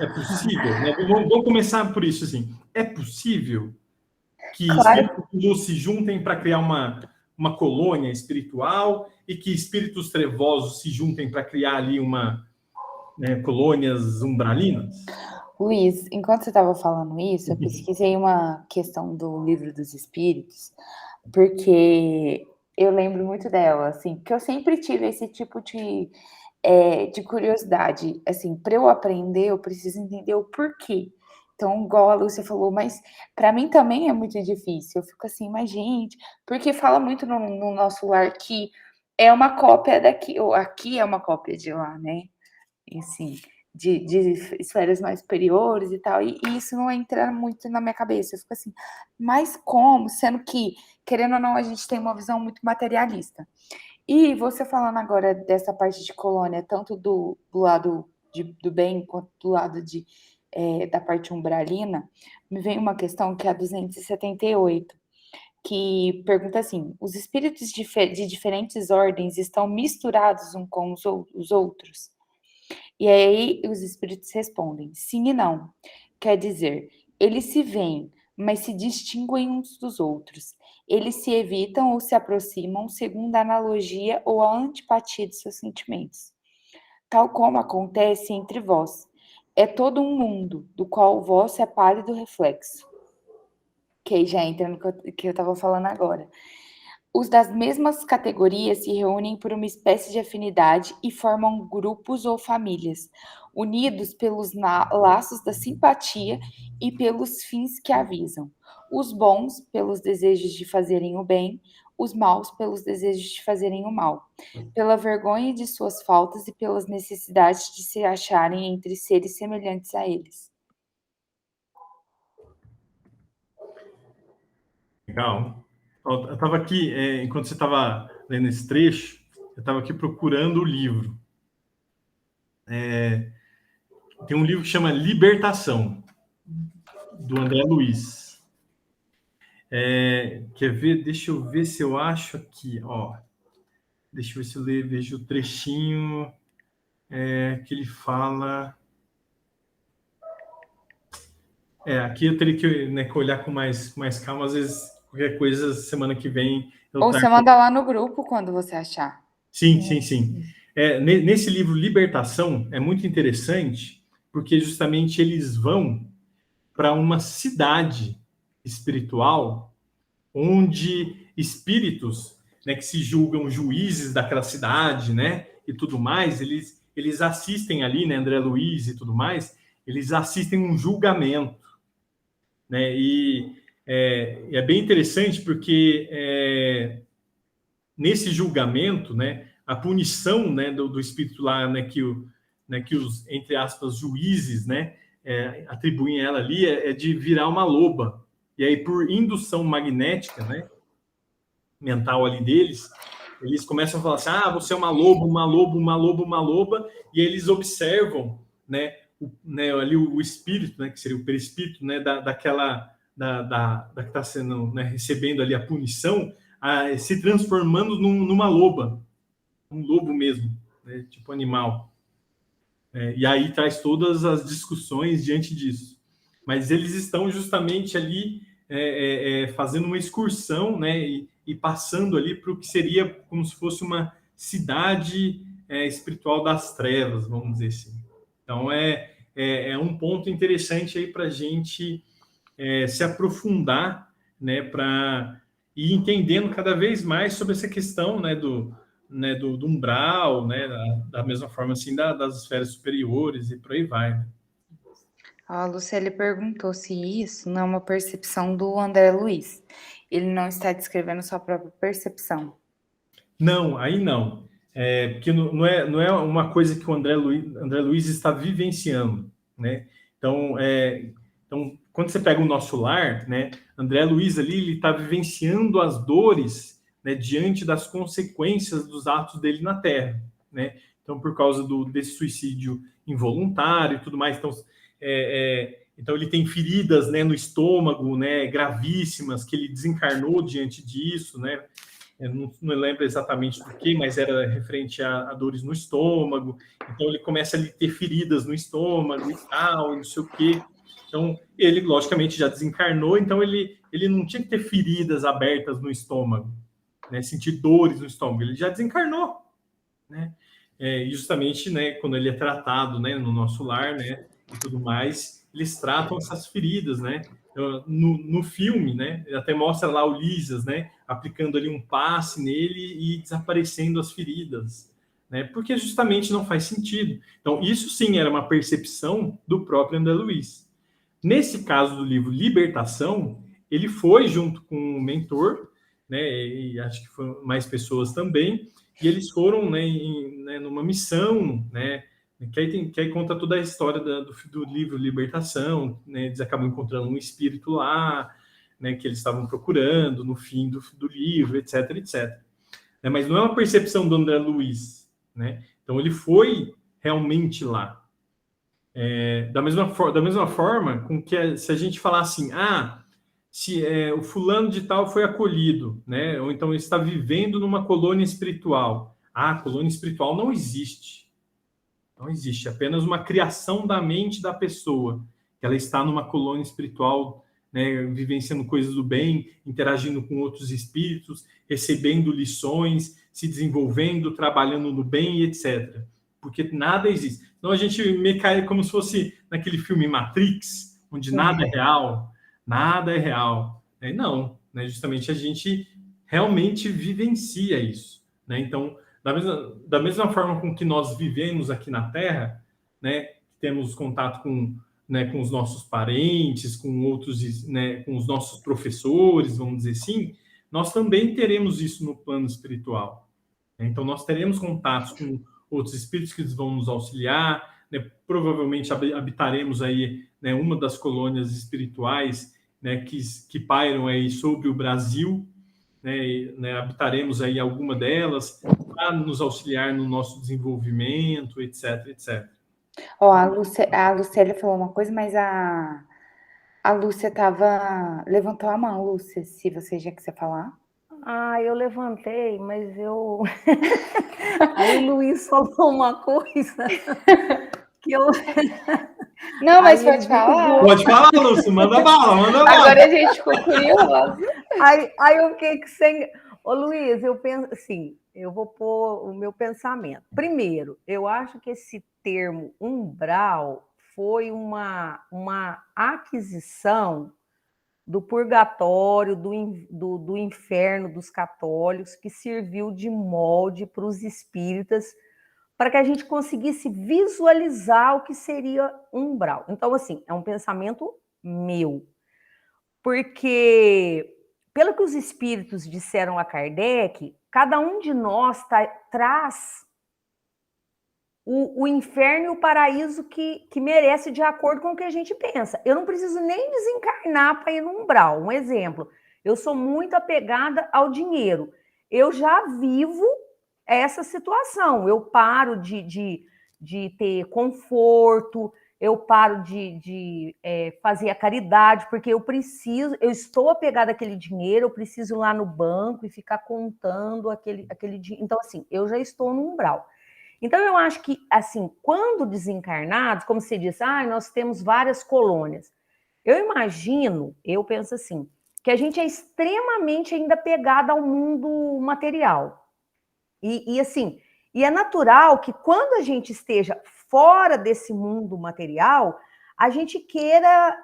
É possível, né? Vamos começar por isso, assim. É possível que Claro. espíritos de luz se juntem para criar uma colônia espiritual e que espíritos trevosos se juntem para criar ali colônias umbralinas? Luiz, enquanto você estava falando isso, eu pesquisei uma questão do Livro dos Espíritos, porque eu lembro muito dela, assim, porque eu sempre tive esse tipo de curiosidade, assim, para eu aprender, eu preciso entender o porquê. Então, igual a Lúcia falou, mas para mim também é muito difícil. Eu fico assim, mas gente, porque fala muito no nosso lar que é uma cópia daqui, ou aqui é uma cópia de lá, né? E assim, de esferas mais superiores e tal, e isso não entra muito na minha cabeça. Eu fico assim, mas como? Sendo que, querendo ou não, a gente tem uma visão muito materialista. E você falando agora dessa parte de colônia, tanto do lado do bem quanto do lado da parte umbralina, me vem uma questão que é a 278, que pergunta assim: os espíritos de diferentes ordens estão misturados uns com os outros? E aí os espíritos respondem: sim e não. Quer dizer, eles se veem, mas se distinguem uns dos outros. Eles se evitam ou se aproximam segundo a analogia ou a antipatia de seus sentimentos. Tal como acontece entre vós. É todo um mundo, do qual o vosso é pálido reflexo. Que aí já entra no que eu estava falando agora. Os das mesmas categorias se reúnem por uma espécie de afinidade e formam grupos ou famílias, unidos pelos laços da simpatia e pelos fins que avisam. Os bons pelos desejos de fazerem o bem, os maus pelos desejos de fazerem o mal, pela vergonha de suas faltas e pelas necessidades de se acharem entre seres semelhantes a eles. Legal. Eu estava aqui, enquanto você estava lendo esse trecho, eu estava aqui procurando o livro. Tem um livro que chama Libertação, do André Luiz. Quer ver? Deixa eu ver se eu acho aqui. Ó. Deixa eu ver se eu vejo o trechinho que ele fala. Aqui eu teria que olhar com mais calma. Às vezes, qualquer coisa, semana que vem... Ou você manda lá no grupo quando você achar. Sim. Nesse livro Libertação, é muito interessante, porque justamente eles vão para uma cidade espiritual onde espíritos, né, que se julgam juízes daquela cidade, né, e tudo mais, eles assistem ali, né, André Luiz e tudo mais, eles assistem um julgamento, né, e é bem interessante porque nesse julgamento, né, a punição, né, do espírito lá, né, que os, entre aspas, juízes, né, atribuem a ela ali de virar uma loba. E aí, por indução magnética, né, mental ali deles, eles começam a falar assim, ah, você é uma loba, uma loba, uma loba, uma loba, e eles observam, né, ali o espírito, né, que seria o perispírito, né, da que está sendo, né, recebendo ali a punição, se transformando numa loba, um lobo mesmo, né, tipo animal. E aí traz todas as discussões diante disso. Mas eles estão justamente ali fazendo uma excursão, né, e passando ali para o que seria como se fosse uma cidade espiritual das trevas, vamos dizer assim. Então é um ponto interessante aí para a gente se aprofundar, né, para ir entendendo cada vez mais sobre essa questão, né, do umbral, né, da mesma forma assim das esferas superiores e por aí vai. Né? A Luciele perguntou se isso não é uma percepção do André Luiz. Ele não está descrevendo sua própria percepção. Não, aí não. Porque não é uma coisa que o André Luiz está vivenciando, né? Então, quando você pega o Nosso Lar, né? André Luiz ali, ele está vivenciando as dores, né, diante das consequências dos atos dele na Terra, né? Então, por causa desse suicídio involuntário e tudo mais, então ele tem feridas, né, no estômago, né, gravíssimas, que ele desencarnou diante disso, né? Eu não lembro exatamente do que, mas era referente a dores no estômago. Então, ele começa a ter feridas no estômago e tal, e não sei o quê. Então, ele, logicamente, já desencarnou, então ele não tinha que ter feridas abertas no estômago, né? Sentir dores no estômago. Ele já desencarnou, né? E justamente, né, quando ele é tratado, né, no Nosso Lar, né, e tudo mais, eles tratam essas feridas, né? No filme, né, até mostra lá o Lisas, né, aplicando ali um passe nele e desaparecendo as feridas, né? Porque justamente não faz sentido. Então, isso sim era uma percepção do próprio André Luiz. Nesse caso do livro Libertação, ele foi junto com o mentor, né, e acho que foram mais pessoas também, e eles foram, né, numa missão, né, que aí conta toda a história do livro Libertação, né, eles acabam encontrando um espírito lá, né, que eles estavam procurando no fim do livro, etc, etc. Mas não é uma percepção do André Luiz, né? Então ele foi realmente lá. Da mesma forma com que se a gente falar assim, se o fulano de tal foi acolhido, né? Ou então ele está vivendo numa colônia espiritual. A colônia espiritual não existe. Não existe. É apenas uma criação da mente da pessoa. Que ela está numa colônia espiritual, né, vivenciando coisas do bem, interagindo com outros espíritos, recebendo lições, se desenvolvendo, trabalhando no bem, etc. Porque nada existe. Então a gente me cai como se fosse naquele filme Matrix, onde nada é real, nada é real. Não, né? Justamente a gente realmente vivencia isso. Né? Então, da mesma forma com que nós vivemos aqui na Terra, né, temos contato com os nossos parentes, com outros, né, com os nossos professores, vamos dizer assim, nós também teremos isso no plano espiritual. Então, nós teremos contatos com outros espíritos que vão nos auxiliar, né? Provavelmente habitaremos aí, né, uma das colônias espirituais, né, que pairam aí sobre o Brasil, né, habitaremos aí alguma delas para nos auxiliar no nosso desenvolvimento, etc, etc. A Lucélia falou uma coisa, mas a Lúcia levantou a mão, Lúcia, se você já quiser falar. Eu levantei, mas eu... Aí o Luiz falou uma coisa que eu... Não, mas pode falar. Pode falar, Lúcia, manda bala, manda bala. Agora a gente ficou curiosa. Aí eu fiquei sem... Ô, Luiz, eu penso assim, eu vou pôr o meu pensamento. Primeiro, eu acho que esse termo umbral foi uma aquisição do purgatório, do inferno dos católicos, que serviu de molde para os espíritas, para que a gente conseguisse visualizar o que seria umbral. Então, assim, é um pensamento meu. Porque, pelo que os espíritos disseram a Kardec, cada um de nós traz o inferno e o paraíso que merece de acordo com o que a gente pensa. Eu não preciso nem desencarnar para ir no umbral. Um exemplo, Eu sou muito apegada ao dinheiro. Eu já vivo essa situação. Eu paro de ter conforto, eu paro de fazer a caridade, porque eu estou apegada àquele dinheiro, eu preciso ir lá no banco e ficar contando aquele dinheiro. Então, assim, eu já estou no umbral. Então, eu acho que, assim, quando desencarnados, como você disse, nós temos várias colônias. Eu penso assim, que a gente é extremamente ainda pegado ao mundo material. Assim, e é natural que quando a gente esteja fora desse mundo material, a gente queira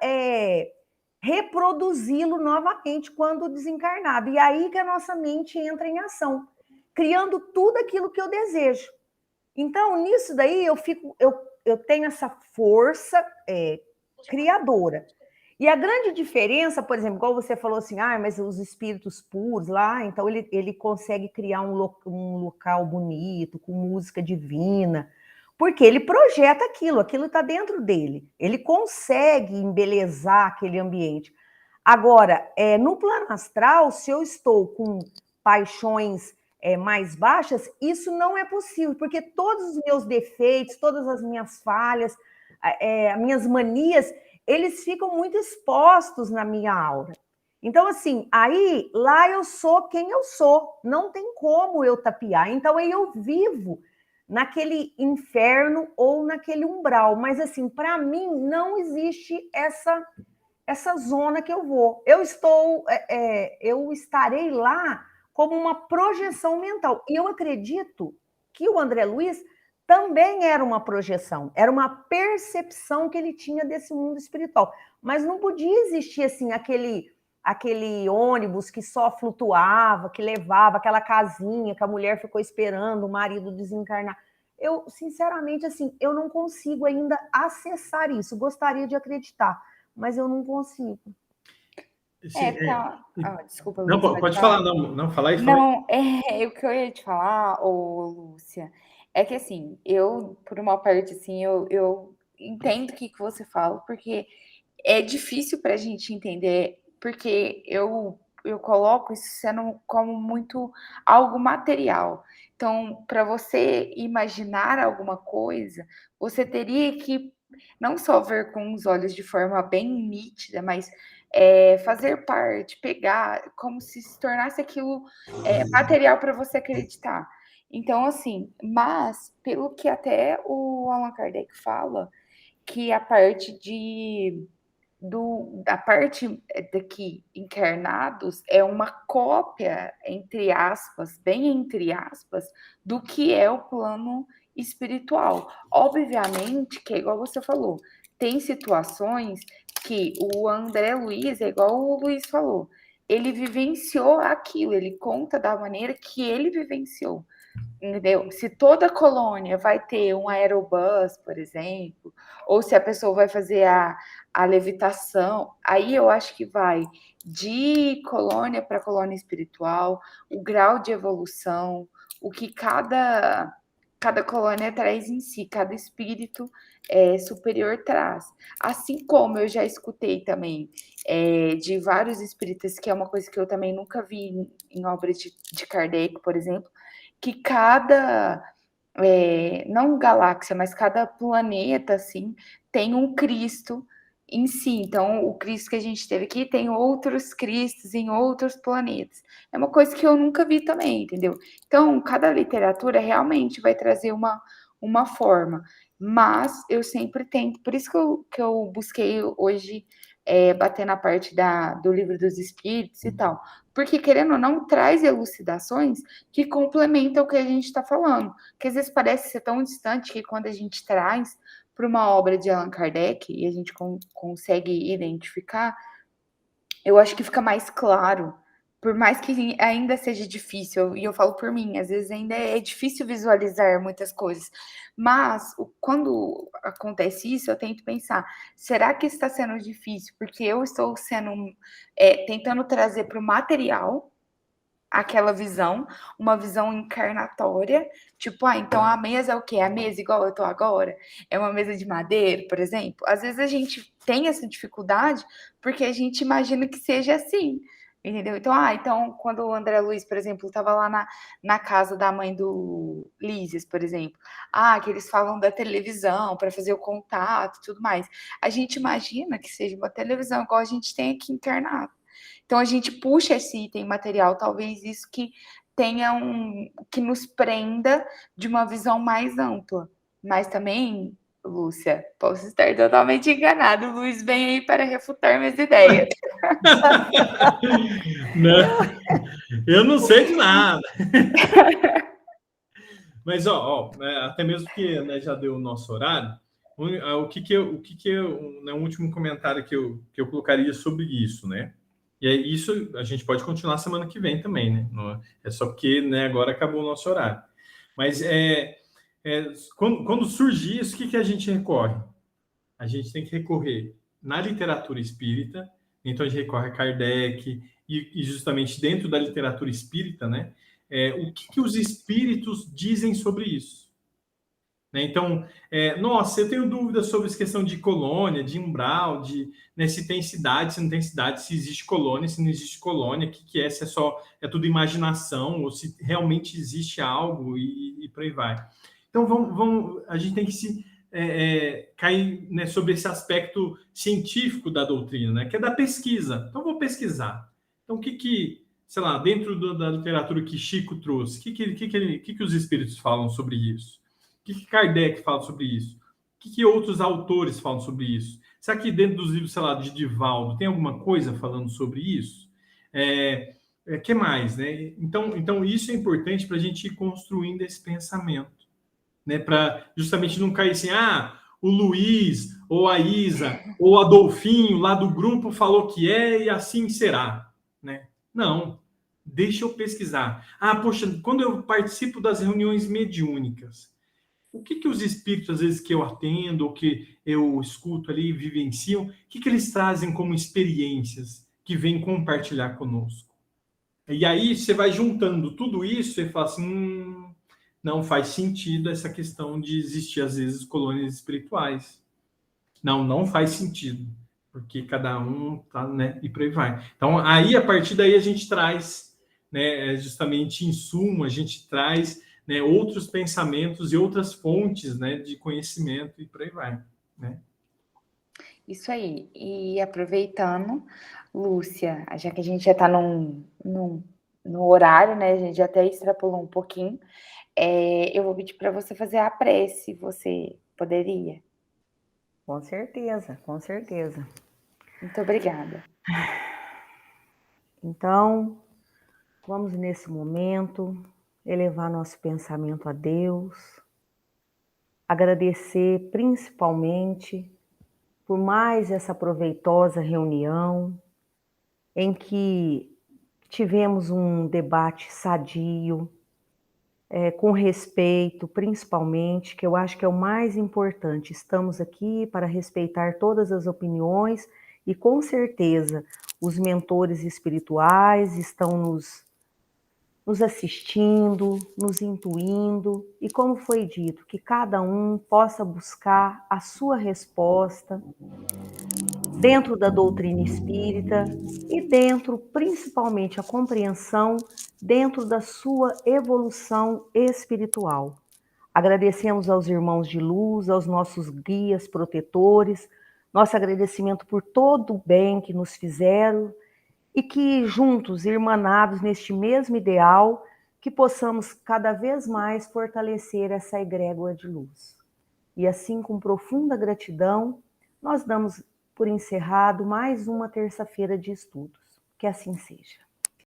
reproduzi-lo novamente quando desencarnado. E aí que a nossa mente entra em ação, criando tudo aquilo que eu desejo. Então, nisso daí, eu tenho essa força criadora. E a grande diferença, por exemplo, igual você falou assim, mas os espíritos puros lá, então ele consegue criar um local bonito, com música divina, porque ele projeta aquilo está dentro dele. Ele consegue embelezar aquele ambiente. Agora, no plano astral, se eu estou com paixões mais baixas, isso não é possível, porque todos os meus defeitos, todas as minhas falhas, as minhas manias, eles ficam muito expostos na minha aura. Então, assim, aí, lá eu sou quem eu sou, não tem como eu tapear. Então, aí eu vivo naquele inferno ou naquele umbral. Mas, assim, para mim, não existe essa zona que eu vou. Eu estarei lá como uma projeção mental. E eu acredito que o André Luiz também era uma projeção, era uma percepção que ele tinha desse mundo espiritual. Mas não podia existir assim aquele ônibus que só flutuava, que levava aquela casinha que a mulher ficou esperando o marido desencarnar. Eu, sinceramente, assim, eu não consigo ainda acessar isso. Gostaria de acreditar, mas eu não consigo. Desculpa, não, Luiz, pode falar, não, falar e falar. Não, o que eu ia te falar, Lúcia, é que assim, eu, por uma parte, assim, eu entendo o que você fala, porque é difícil para a gente entender, porque eu coloco isso sendo como muito algo material. Então, para você imaginar alguma coisa, você teria que não só ver com os olhos de forma bem nítida, mas fazer parte, pegar, como se tornasse aquilo material para você acreditar. Então, assim, mas pelo que até o Allan Kardec fala, que a parte da parte daqui encarnados é uma cópia, entre aspas, bem entre aspas, do que é o plano espiritual. Obviamente que é igual você falou, tem situações que o André Luiz, é igual o Luiz falou, ele vivenciou aquilo, ele conta da maneira que ele vivenciou. Entendeu? Se toda colônia vai ter um aerobus, por exemplo, ou se a pessoa vai fazer a levitação, aí eu acho que vai de colônia para colônia espiritual, o grau de evolução, o que cada colônia traz em si, cada espírito superior traz. Assim como eu já escutei também de vários espíritas, que é uma coisa que eu também nunca vi em obras de Kardec, por exemplo, que cada, não galáxia, mas cada planeta, assim, tem um Cristo em si. Então, o Cristo que a gente teve aqui tem outros Cristos em outros planetas. É uma coisa que eu nunca vi também, entendeu? Então, cada literatura realmente vai trazer uma forma. Mas eu sempre tento, por isso que eu busquei hoje bater na parte do livro dos espíritos e tal. Porque, querendo ou não, traz elucidações que complementam o que a gente está falando. Que às vezes parece ser tão distante que quando a gente traz para uma obra de Allan Kardec e a gente consegue identificar, eu acho que fica mais claro. Por mais que ainda seja difícil, e eu falo por mim, às vezes ainda é difícil visualizar muitas coisas, mas quando acontece isso, eu tento pensar, será que está sendo difícil? Porque eu estou tentando trazer para o material aquela visão, uma visão encarnatória, tipo, então a mesa é o quê? A mesa igual eu tô agora? É uma mesa de madeira, por exemplo? Às vezes a gente tem essa dificuldade porque a gente imagina que seja assim, Entendeu? Então, quando o André Luiz, por exemplo, estava lá na casa da mãe do Lísias, por exemplo, que eles falam da televisão para fazer o contato e tudo mais. A gente imagina que seja uma televisão igual a gente tem aqui encarnado. Então, a gente puxa esse item material, talvez isso que tenha que nos prenda de uma visão mais ampla. Mas também, Lúcia, posso estar totalmente enganado. O Luiz vem aí para refutar minhas ideias. Não, eu não sei de nada. Mas, até mesmo que, né, já deu o nosso horário, o que né, um último comentário que eu colocaria sobre isso, né? E aí, isso a gente pode continuar semana que vem também, né? É só porque, né, agora acabou o nosso horário. Mas quando surgir isso, o que a gente recorre? A gente tem que recorrer na literatura espírita, então a gente recorre a Kardec, e justamente dentro da literatura espírita, né? O que os espíritos dizem sobre isso? Né? Então, nossa, eu tenho dúvidas sobre essa questão de colônia, de umbral, né, se tem cidade, se não tem cidade, se existe colônia, se não existe colônia, o que é, se é tudo imaginação, ou se realmente existe algo, e por aí vai. Então, a gente tem que cair, né, sobre esse aspecto científico da doutrina, né, que é da pesquisa. Então, vou pesquisar. Então, sei lá, dentro da literatura que Chico trouxe, o que os espíritos falam sobre isso? O que Kardec fala sobre isso? O que outros autores falam sobre isso? Será que dentro dos livros, sei lá, de Divaldo, tem alguma coisa falando sobre isso? Que mais, né? Então, isso é importante para a gente ir construindo esse pensamento, né? Para justamente não cair assim, o Luiz, ou a Isa, ou o Adolfinho lá do grupo falou que e assim será, né? Não, deixa eu pesquisar. Poxa, quando eu participo das reuniões mediúnicas, o que os espíritos, às vezes, que eu atendo, ou que eu escuto ali, vivenciam, o que eles trazem como experiências que vêm compartilhar conosco? E aí você vai juntando tudo isso e fala assim, não faz sentido essa questão de existir, às vezes, colônias espirituais. Não faz sentido, porque cada um tá, né, e por aí vai. Então, aí, a partir daí, a gente traz, né, justamente insumo, a gente traz, né, outros pensamentos e outras fontes, né, de conhecimento e por aí vai, né? Isso aí. E aproveitando, Lúcia, já que a gente já está no horário, né? A gente já até extrapolou um pouquinho. Eu vou pedir para você fazer a prece, você poderia? Com certeza, com certeza. Muito obrigada. Então, vamos nesse momento elevar nosso pensamento a Deus, agradecer principalmente por mais essa proveitosa reunião em que tivemos um debate sadio, com respeito, principalmente, que eu acho que é o mais importante. Estamos aqui para respeitar todas as opiniões e, com certeza, os mentores espirituais estão nos assistindo, nos intuindo, e como foi dito, que cada um possa buscar a sua resposta dentro da doutrina espírita e dentro, principalmente, a compreensão dentro da sua evolução espiritual. Agradecemos aos irmãos de luz, aos nossos guias, protetores, nosso agradecimento por todo o bem que nos fizeram e que juntos, irmanados neste mesmo ideal, que possamos cada vez mais fortalecer essa egrégora de luz. E assim, com profunda gratidão, nós damos por encerrado mais uma terça-feira de estudos. Que assim seja.